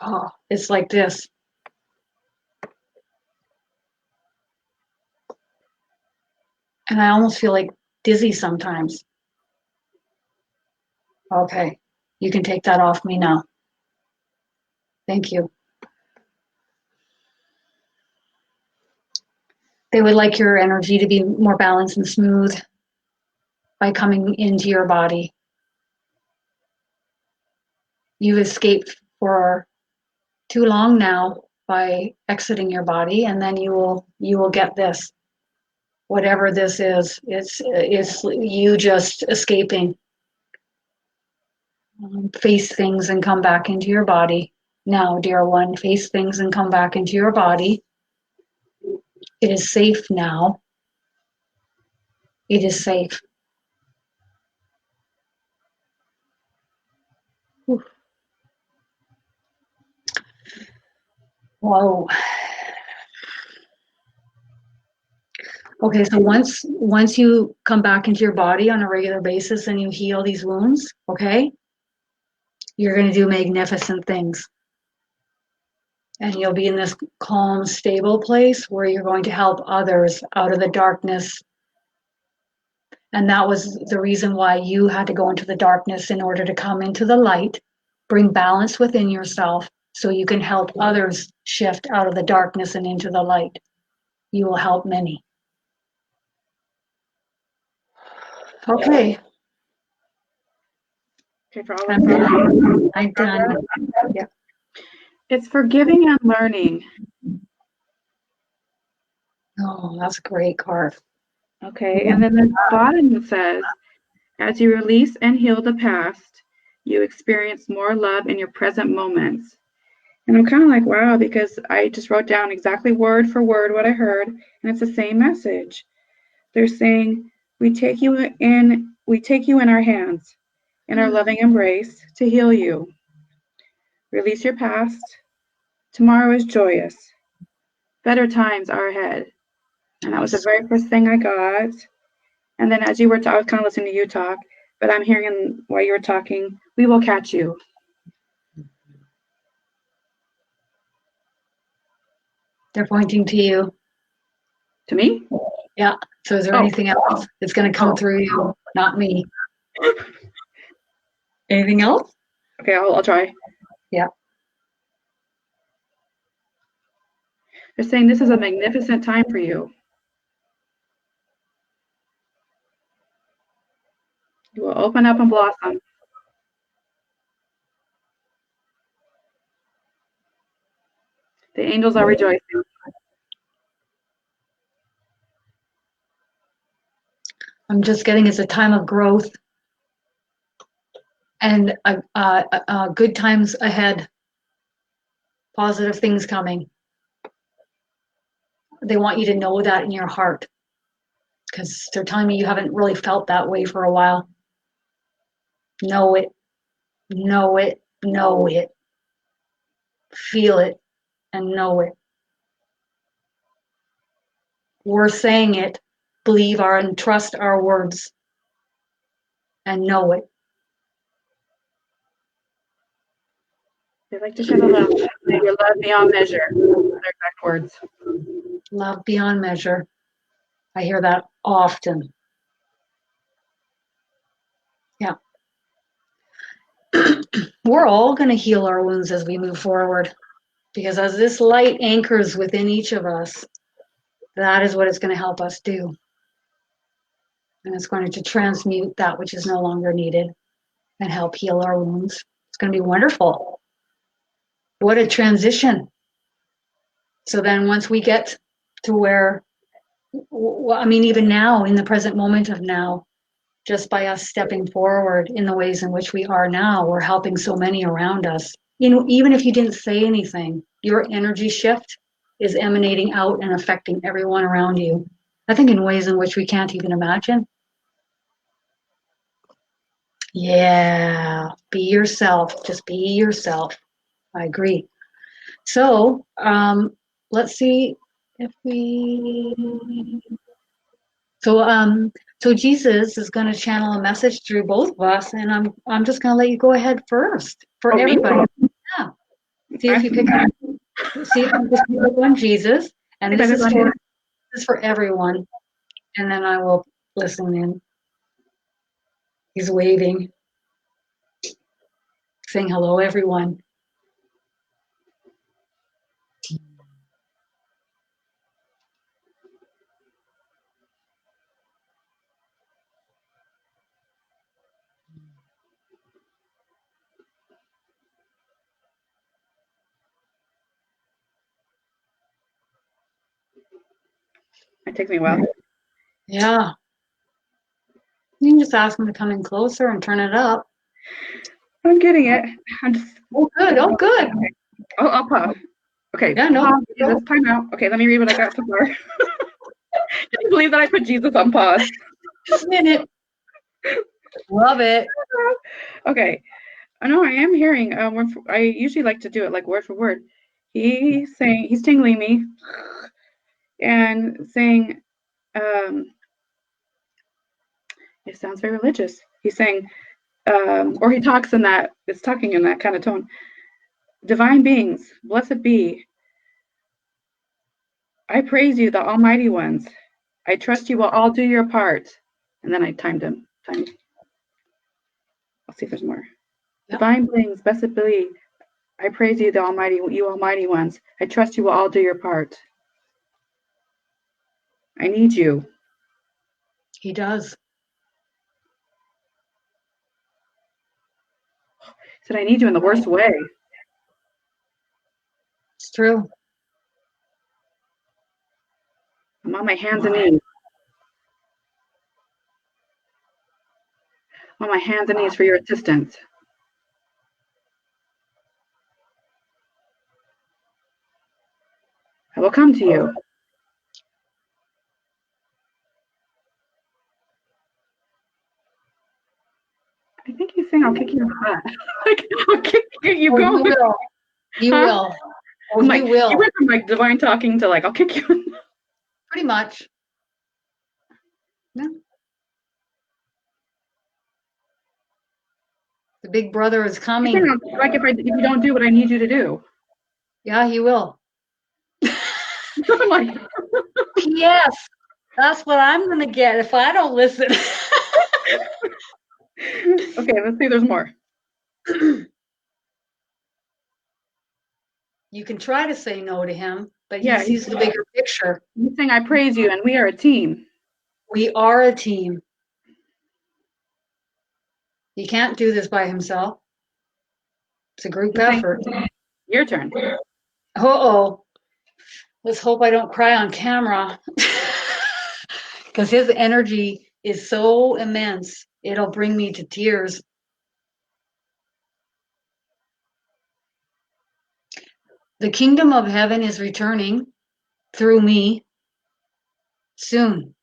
Oh, it's like this. And I almost feel like dizzy sometimes. Okay, you can take that off me now. Thank you. They would like your energy to be more balanced and smooth by coming into your body. You've escaped for too long now by exiting your body, and then you will get this. Whatever this is, it's you just escaping. Face things and come back into your body. Now, dear one, face things and come back into your body. It is safe now. It is safe. Whew. Whoa. Okay, so once you come back into your body on a regular basis and you heal these wounds, okay, you're going to do magnificent things. And you'll be in this calm, stable place where you're going to help others out of the darkness. And that was the reason why you had to go into the darkness in order to come into the light, bring balance within yourself so you can help others shift out of the darkness and into the light. You will help many. Okay. Okay, for all of us. I'm done. Yeah. It's forgiving and learning. Oh, that's a great card. Okay, and then the bottom says, as you release and heal the past, you experience more love in your present moments. And I'm kind of like, wow, because I just wrote down exactly word for word what I heard, and it's the same message. They're saying, we take you in our hands, in our loving embrace to heal you. Release your past. Tomorrow is joyous. Better times are ahead. And that was the very first thing I got. And then as you were talking, I was kind of listening to you talk, but I'm hearing while you were talking, we will catch you. They're pointing to you. To me? Yeah. So is there anything else that's going to come through you? Not me. Anything else? Okay, I'll try. Yeah. They're saying this is a magnificent time for you. You will open up and blossom. The angels are rejoicing. I'm just getting it's a time of growth and good times ahead, positive things coming. They want you to know that in your heart because they're telling me you haven't really felt that way for a while. Know it, know it, know it. Feel it and know it. We're saying it, believe our and trust our words and know it. They like to share the love. Your love beyond measure. Their exact words. Love beyond measure. I hear that often. Yeah. We're all going to heal our wounds as we move forward because as this light anchors within each of us, that is what it's going to help us do. And it's going to transmute that which is no longer needed and help heal our wounds. It's going to be wonderful. What a transition. So then once we get to where, I mean, even now, in the present moment of now, just by us stepping forward in the ways in which we are now, we're helping so many around us. You know, even if you didn't say anything, your energy shift is emanating out and affecting everyone around you. I think in ways in which we can't even imagine. Yeah, be yourself. Just be yourself. I agree. So let's see if we. So so Jesus is going to channel a message through both of us, and I'm just going to let you go ahead first for Oh, me? everybody. Yeah. See if you pick up. See if you just pick up on Jesus, and this is for everyone, and then I will listen in. He's waving, saying hello, everyone. It takes me a while. Yeah. You can just ask him to come in closer and turn it up. I'm getting it. I'm just. Oh, good. Oh, good. Okay. I'll pause. Okay. Yeah, no. Pause. Jesus, time out. Okay, let me read what I got so far. Can you believe that I put Jesus on pause? Just a minute. Love it. Okay. I know I am hearing. I usually like to do it like word for word. He's saying he's tingling me and saying, it sounds very religious. He's saying, or he talks in that. It's talking in that kind of tone. Divine beings, blessed be. I praise you, the Almighty Ones. I trust you will all do your part. And then I timed him. I'll see if there's more. Yep. Divine beings, blessed be. I praise you, the Almighty, you Almighty Ones. I trust you will all do your part. I need you. He does. He said, I need you in the worst way. It's true. I'm on my hands and knees. I'm on my hands and knees for your assistance. I will come to you. I think he's saying I'll kick you in the butt. Like, I'll kick you. Oh, go. You will. You will. Oh, like, you will. You went from like divine talking to like, I'll kick you. Pretty much. Yeah. The big brother is coming. Like if you don't do what I need you to do. Yeah, he will. I'm like, yes, that's what I'm going to get if I don't listen. Okay, let's see. There's more. You can try to say no to him, but he sees the bigger picture. He's saying, I praise you, and we are a team. We are a team. He can't do this by himself. It's a group He's saying, effort. your turn. Uh-oh. Let's hope I don't cry on camera. Because his energy is so immense, it'll bring me to tears. The kingdom of heaven is returning through me soon.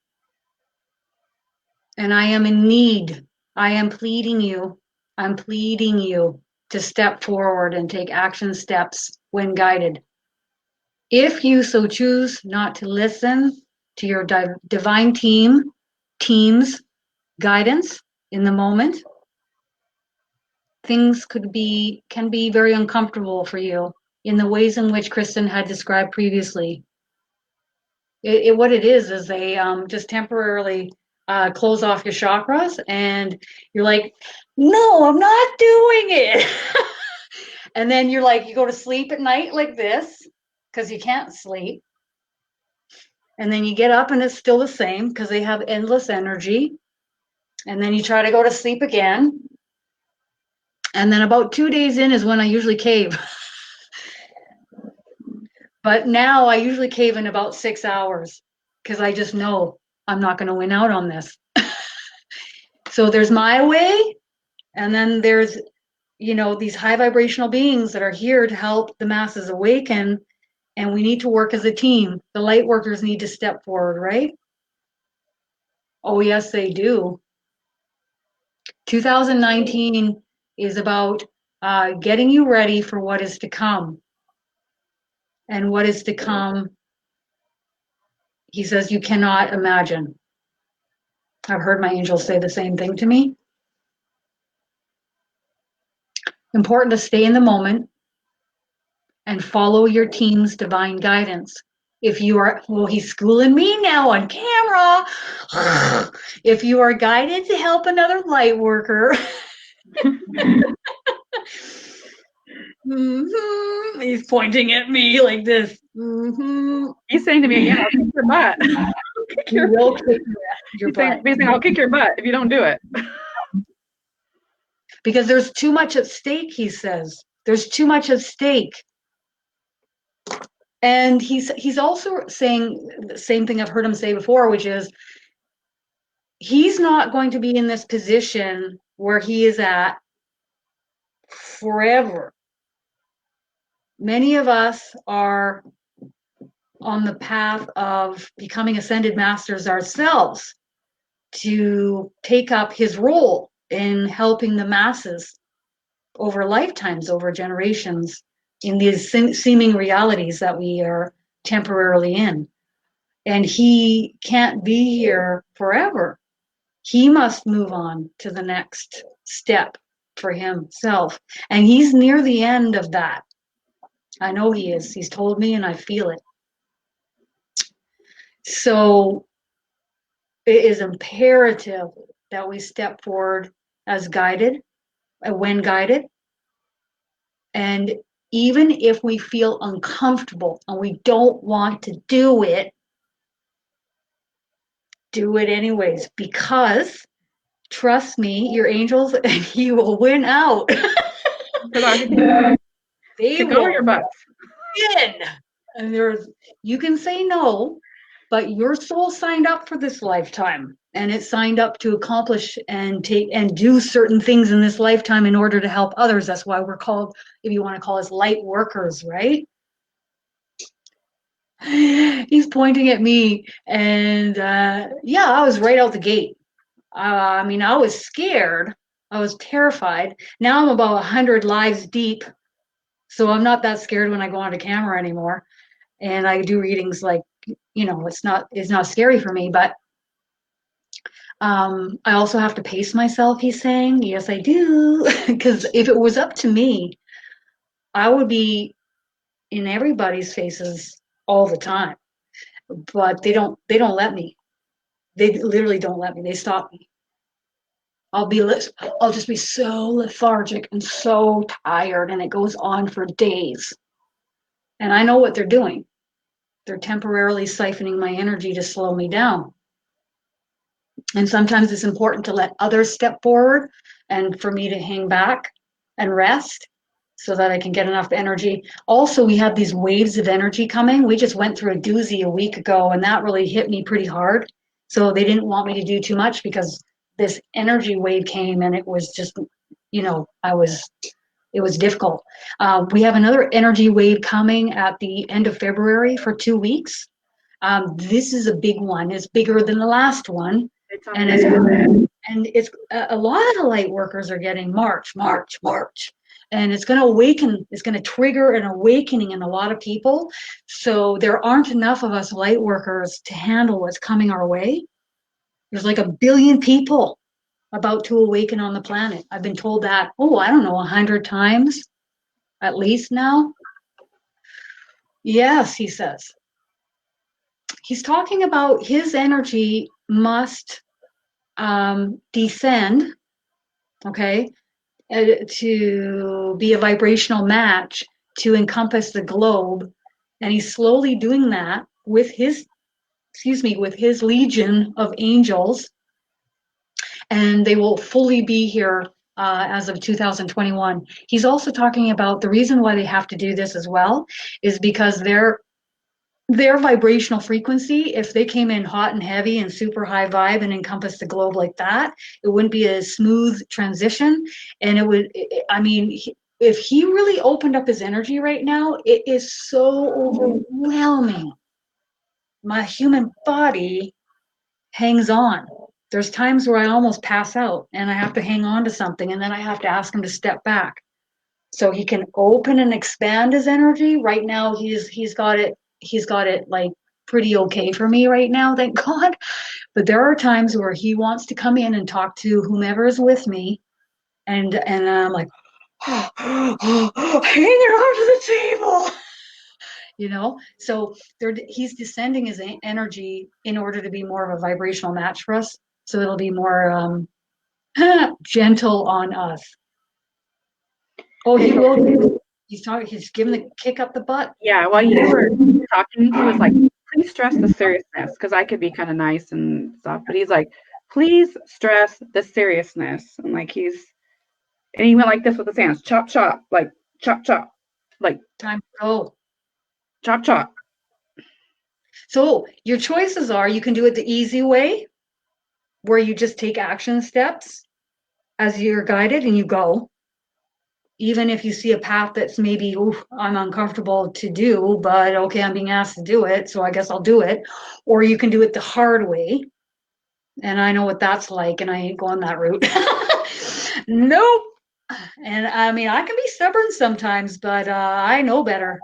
And I am in need. I am pleading you. I'm pleading you to step forward and take action steps when guided. If you so choose not to listen to your divine team's guidance in the moment, things can be very uncomfortable for you in the ways in which Kristen had described previously. What it is they just temporarily close off your chakras, and you're like, no, I'm not doing it. And then you're like, you go to sleep at night like this because you can't sleep. And then you get up and it's still the same because they have endless energy. And then you try to go to sleep again. And then about 2 days in is when I usually cave. But now I usually cave in about 6 hours because I just know I'm not going to win out on this. So there's my way, and then there's, these high vibrational beings that are here to help the masses awaken, and we need to work as a team. The light workers need to step forward, right? Oh, yes, they do. 2019 is about getting you ready for what is to come. And what is to come, he says, you cannot imagine. I've heard my angels say the same thing to me. Important to stay in the moment and follow your team's divine guidance. If you are, well, he's schooling me now on camera. If you are guided to help another light worker, he's pointing at me like this. He's saying to me, yeah, I'll kick your butt. You will kick your butt. He's saying, I'll kick your butt if you don't do it. Because there's too much at stake, he says. There's too much at stake. And he's also saying the same thing I've heard him say before, which is he's not going to be in this position where he is at forever. Many of us are on the path of becoming ascended masters ourselves to take up his role in helping the masses over lifetimes, over generations, in these seeming realities that we are temporarily in. And he can't be here forever. He must move on to the next step for himself. And he's near the end of that. I know he is. He's told me, and I feel it. So it is imperative that we step forward as guided, when guided. And even if we feel uncomfortable and we don't want to do it anyways, because trust me, your angels and you will win out. They kick will over your butt. win. And you can say no, but your soul signed up for this lifetime, and it signed up to accomplish and do certain things in this lifetime in order to help others. That's why we're called, if you want to call us, light workers, right? He's pointing at me, and yeah, I was right out the gate. I mean, I was scared. I was terrified. Now I'm about 100 lives deep, so I'm not that scared when I go onto camera anymore. And I do readings like, it's not scary for me, but I also have to pace myself, he's saying. Yes, I do. Because if it was up to me, I would be in everybody's faces all the time. But they don't let me. They literally don't let me. They stop me. I'll just be so lethargic and so tired, and it goes on for days. And I know what they're doing. They're temporarily siphoning my energy to slow me down. And sometimes it's important to let others step forward and for me to hang back and rest so that I can get enough energy. Also, we have these waves of energy coming. We just went through a doozy a week ago, and that really hit me pretty hard. So they didn't want me to do too much because this energy wave came and it was just, it was difficult. We have another energy wave coming at the end of February for 2 weeks. This is a big one. It's bigger than the last one. It's on And me. it's a lot of the light workers are getting March, March, March. And it's going to awaken, it's going to trigger an awakening in a lot of people. So there aren't enough of us light workers to handle what's coming our way. There's like 1 billion people about to awaken on the planet. I've been told that, oh, I don't know, 100 times at least now. Yes, he says. He's talking about his energy must descend, okay, to be a vibrational match to encompass the globe. And he's slowly doing that with with his legion of angels. And they will fully be here as of 2021. He's also talking about the reason why they have to do this as well is because their vibrational frequency, if they came in hot and heavy and super high vibe and encompassed the globe like that, it wouldn't be a smooth transition. And it would, I mean, if he really opened up his energy right now, it is so overwhelming. My human body hangs on. There's times where I almost pass out and I have to hang on to something and then I have to ask him to step back so he can open and expand his energy. Right now he's got it like pretty okay for me right now, thank God. But there are times where he wants to come in and talk to whomever is with me, and I'm like, hanging onto the table. So he's descending his energy in order to be more of a vibrational match for us, so it'll be more gentle on us. Oh, he will. He's giving the kick up the butt. Yeah, while you were talking, he was like, please stress the seriousness, because I could be kind of nice and stuff, but he's like, please stress the seriousness. And he went like this with his hands, chop, chop, like chop, chop, like Time to go. chop, chop. So your choices are you can do it the easy way, where you just take action steps as you're guided and you go. Even if you see a path that's maybe, ooh, I'm uncomfortable to do, but okay, I'm being asked to do it, so I guess I'll do it. Or you can do it the hard way. And I know what that's like, and I ain't going that route. Nope. And I mean, I can be stubborn sometimes, but I know better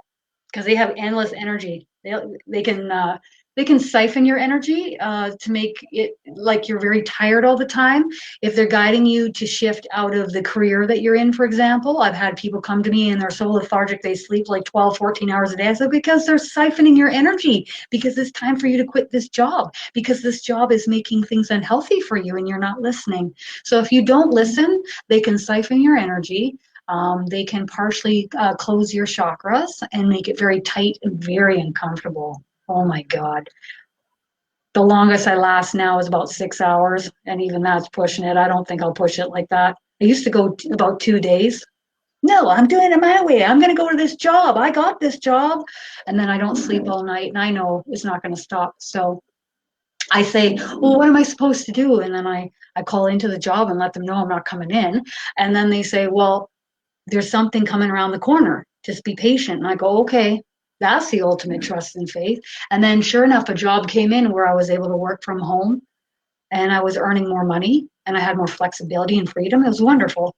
because they have endless energy. They can they can siphon your energy to make it like you're very tired all the time. If they're guiding you to shift out of the career that you're in, for example, I've had people come to me and they're so lethargic they sleep like 12, 14 hours a day. I said, because they're siphoning your energy, because it's time for you to quit this job, because this job is making things unhealthy for you and you're not listening. So if you don't listen, they can siphon your energy. They can partially close your chakras and make it very tight and very uncomfortable. Oh my God. The longest I last now is about 6 hours, and even that's pushing it. I don't think I'll push it like that. I used to go about 2 days. No, I'm doing it my way. I'm going to go to this job. I got this job. And then I don't sleep all night, and I know it's not going to stop. So I say, well, what am I supposed to do? And then I call into the job and let them know I'm not coming in. And then they say, well, there's something coming around the corner. Just be patient. And I go, okay, that's the ultimate trust and faith. And then sure enough, a job came in where I was able to work from home and I was earning more money and I had more flexibility and freedom. It was wonderful.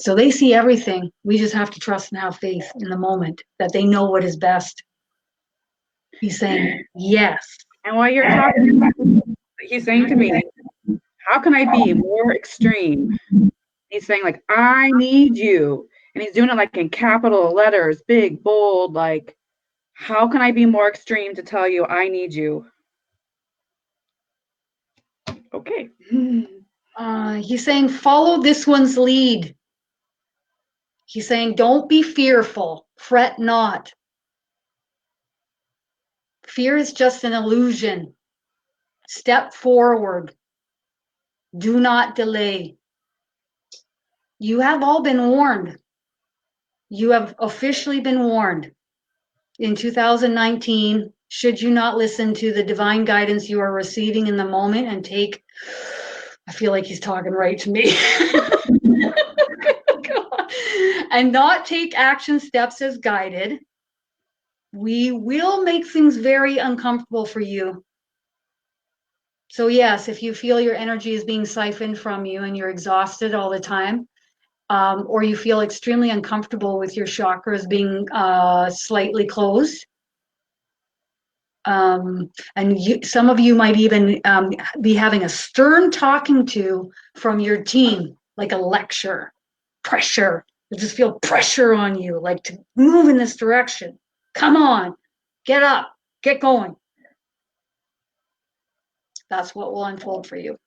So they see everything. We just have to trust and have faith in the moment that they know what is best. He's saying, yes. And while you're talking, he's saying to me, how can I be more extreme? He's saying like, I need you. And he's doing it like in capital letters, big, bold, like, how can I be more extreme to tell you I need you? Okay. He's saying, follow this one's lead. He's saying, don't be fearful, fret not. Fear is just an illusion. Step forward. Do not delay. You have all been warned. You have officially been warned. In 2019, should you not listen to the divine guidance you are receiving in the moment and take, I feel like he's talking right to me, and not take action steps as guided, we will make things very uncomfortable for you. So yes, if you feel your energy is being siphoned from you and you're exhausted all the time, or you feel extremely uncomfortable with your chakras being slightly closed, and some of you might even be having a stern talking to from your team, like a lecture, pressure. You just feel pressure on you, like to move in this direction. Come on, get up, get going. That's what will unfold for you.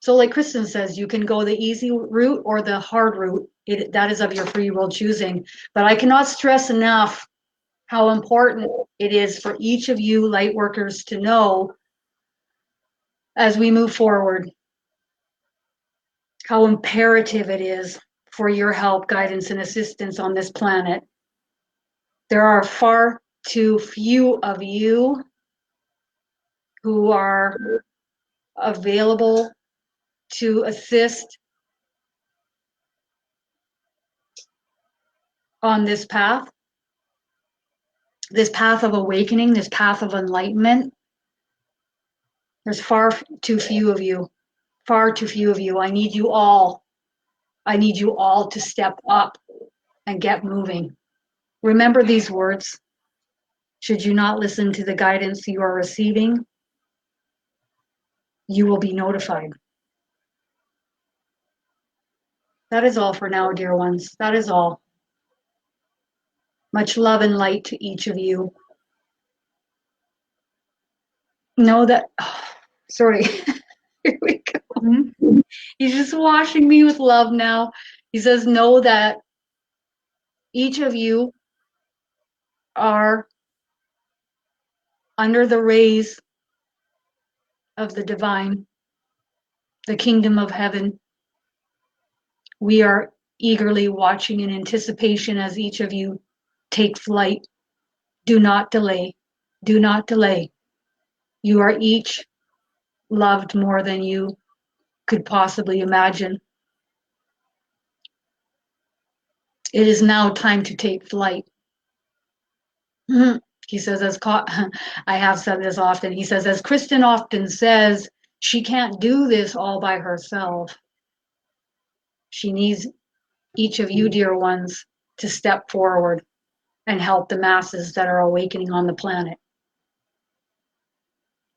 So like Kristen says, you can go the easy route or the hard route. That is of your free will choosing. But I cannot stress enough how important it is for each of you light workers to know as we move forward, how imperative it is for your help, guidance, and assistance on this planet. There are far too few of you who are available to assist on this path of awakening, this path of enlightenment. There's far too few of you, far too few of you. I need you all. I need you all to step up and get moving. Remember these words. Should you not listen to the guidance you are receiving, you will be notified. That is all for now, dear ones. That is all. Much love and light to each of you. Know that, oh, sorry, here we go. Mm-hmm. He's just washing me with love now. He says, know that each of you are under the rays of the divine, the kingdom of heaven. We are eagerly watching in anticipation as each of you take flight. Do not delay. Do not delay. You are each loved more than you could possibly imagine. It is now time to take flight. He says, I have said this often, he says, as Kristen often says, she can't do this all by herself. She needs each of you, dear ones, to step forward and help the masses that are awakening on the planet.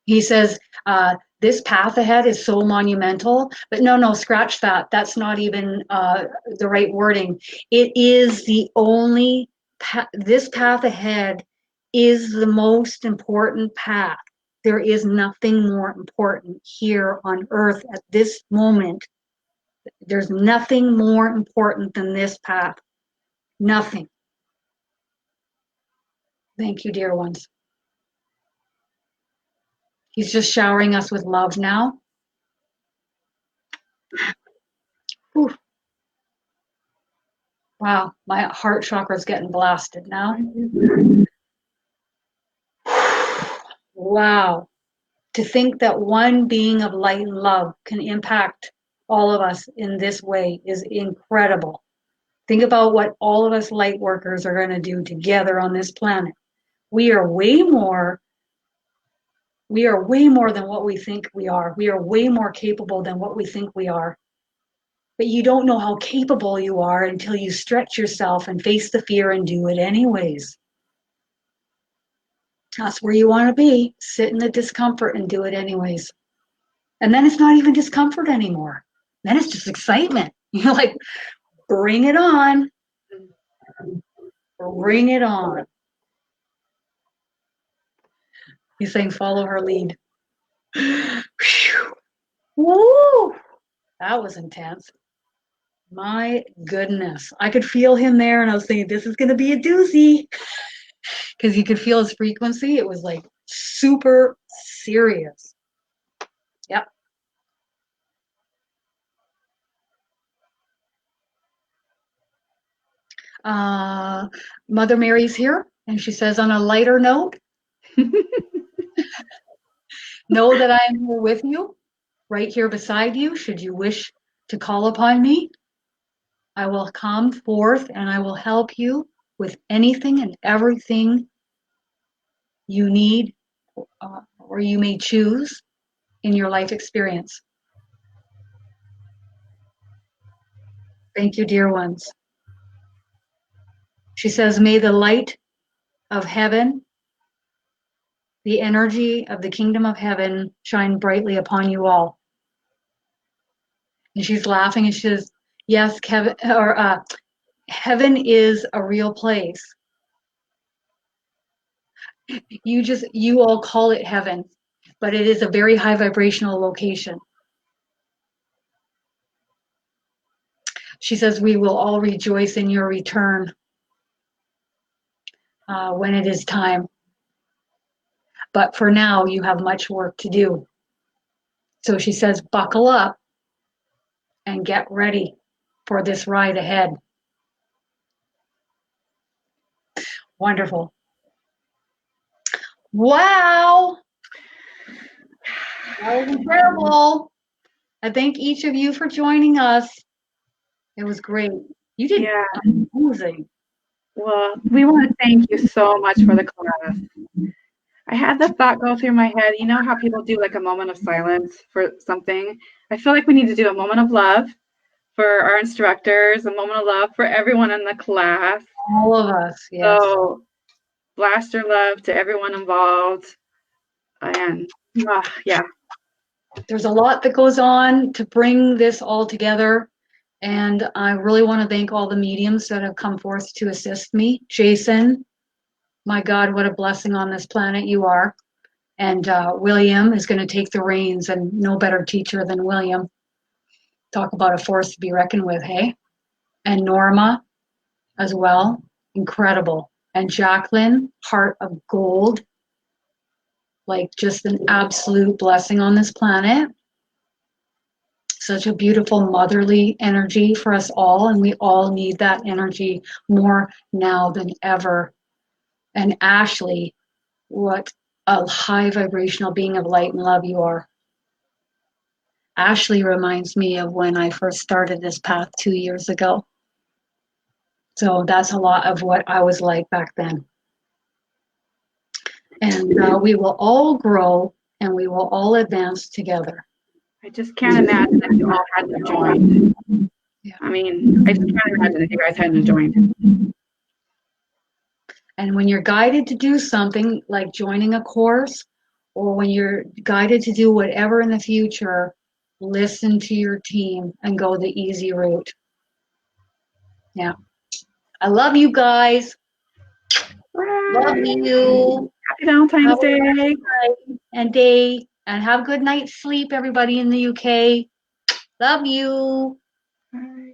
He says, this path ahead is so monumental, but no, scratch that. That's not even the right wording. It is the only this path ahead is the most important path. There is nothing more important here on earth at this moment. There's nothing more important than this path. Nothing. Thank you, dear ones. He's just showering us with love now. Whew. Wow, my heart chakra is getting blasted now. Wow. To think that one being of light and love can impact all of us in this way is incredible. Think about what all of us light workers are going to do together on this planet. We are way more than what we think we are. We are way more capable than what we think we are. But you don't know how capable you are until you stretch yourself and face the fear and do it anyways. That's where you want to be. Sit in the discomfort and do it anyways. And then it's not even discomfort anymore. Then it's just excitement. You're like, bring it on. Bring it on. He's saying, follow her lead. Woo! That was intense. My goodness. I could feel him there, and I was thinking, this is going to be a doozy. Because you could feel his frequency. It was like super serious. Yep. Mother Mary's here, and she says, on a lighter note, know that I am here with you, right here beside you, should you wish to call upon me. I will come forth and I will help you with anything and everything you need or you may choose in your life experience. Thank you, dear ones. She says, may the light of heaven, the energy of the kingdom of heaven shine brightly upon you all. And she's laughing and she says, yes, Kevin, or heaven is a real place. You all call it heaven, but it is a very high vibrational location. She says, we will all rejoice in your return when it is time. But for now, you have much work to do. So she says, buckle up and get ready for this ride ahead. Wonderful. Wow. That was incredible. I thank each of you for joining us. It was great. You did amazing. Well, we want to thank you so much for the class. I had the thought go through my head, you know how people do like a moment of silence for something? I feel like we need to do a moment of love for our instructors, a moment of love for everyone in the class. All of us, yes. So blaster love to everyone involved. And yeah. There's a lot that goes on to bring this all together. And I really want to thank all the mediums that have come forth to assist me. Jason, my God, what a blessing on this planet you are. And William is going to take the reins, and no better teacher than William. Talk about a force to be reckoned with, hey? And Norma as well, incredible. And Jacqueline, heart of gold, like just an absolute blessing on this planet. Such a beautiful motherly energy for us all, and we all need that energy more now than ever. And Ashley, what a high vibrational being of light and love you are. Ashley reminds me of when I first started this path 2 years ago. So that's a lot of what I was like back then. And we will all grow and we will all advance together. I just can't imagine if you all hadn't joined. Yeah. I mean, I just can't imagine if you guys hadn't joined. And when you're guided to do something like joining a course, or when you're guided to do whatever in the future, listen to your team and go the easy route. Yeah. I love you guys. Bye. Love you. Happy Valentine's Day. And have a good night's sleep, everybody in the UK. Love you. Bye.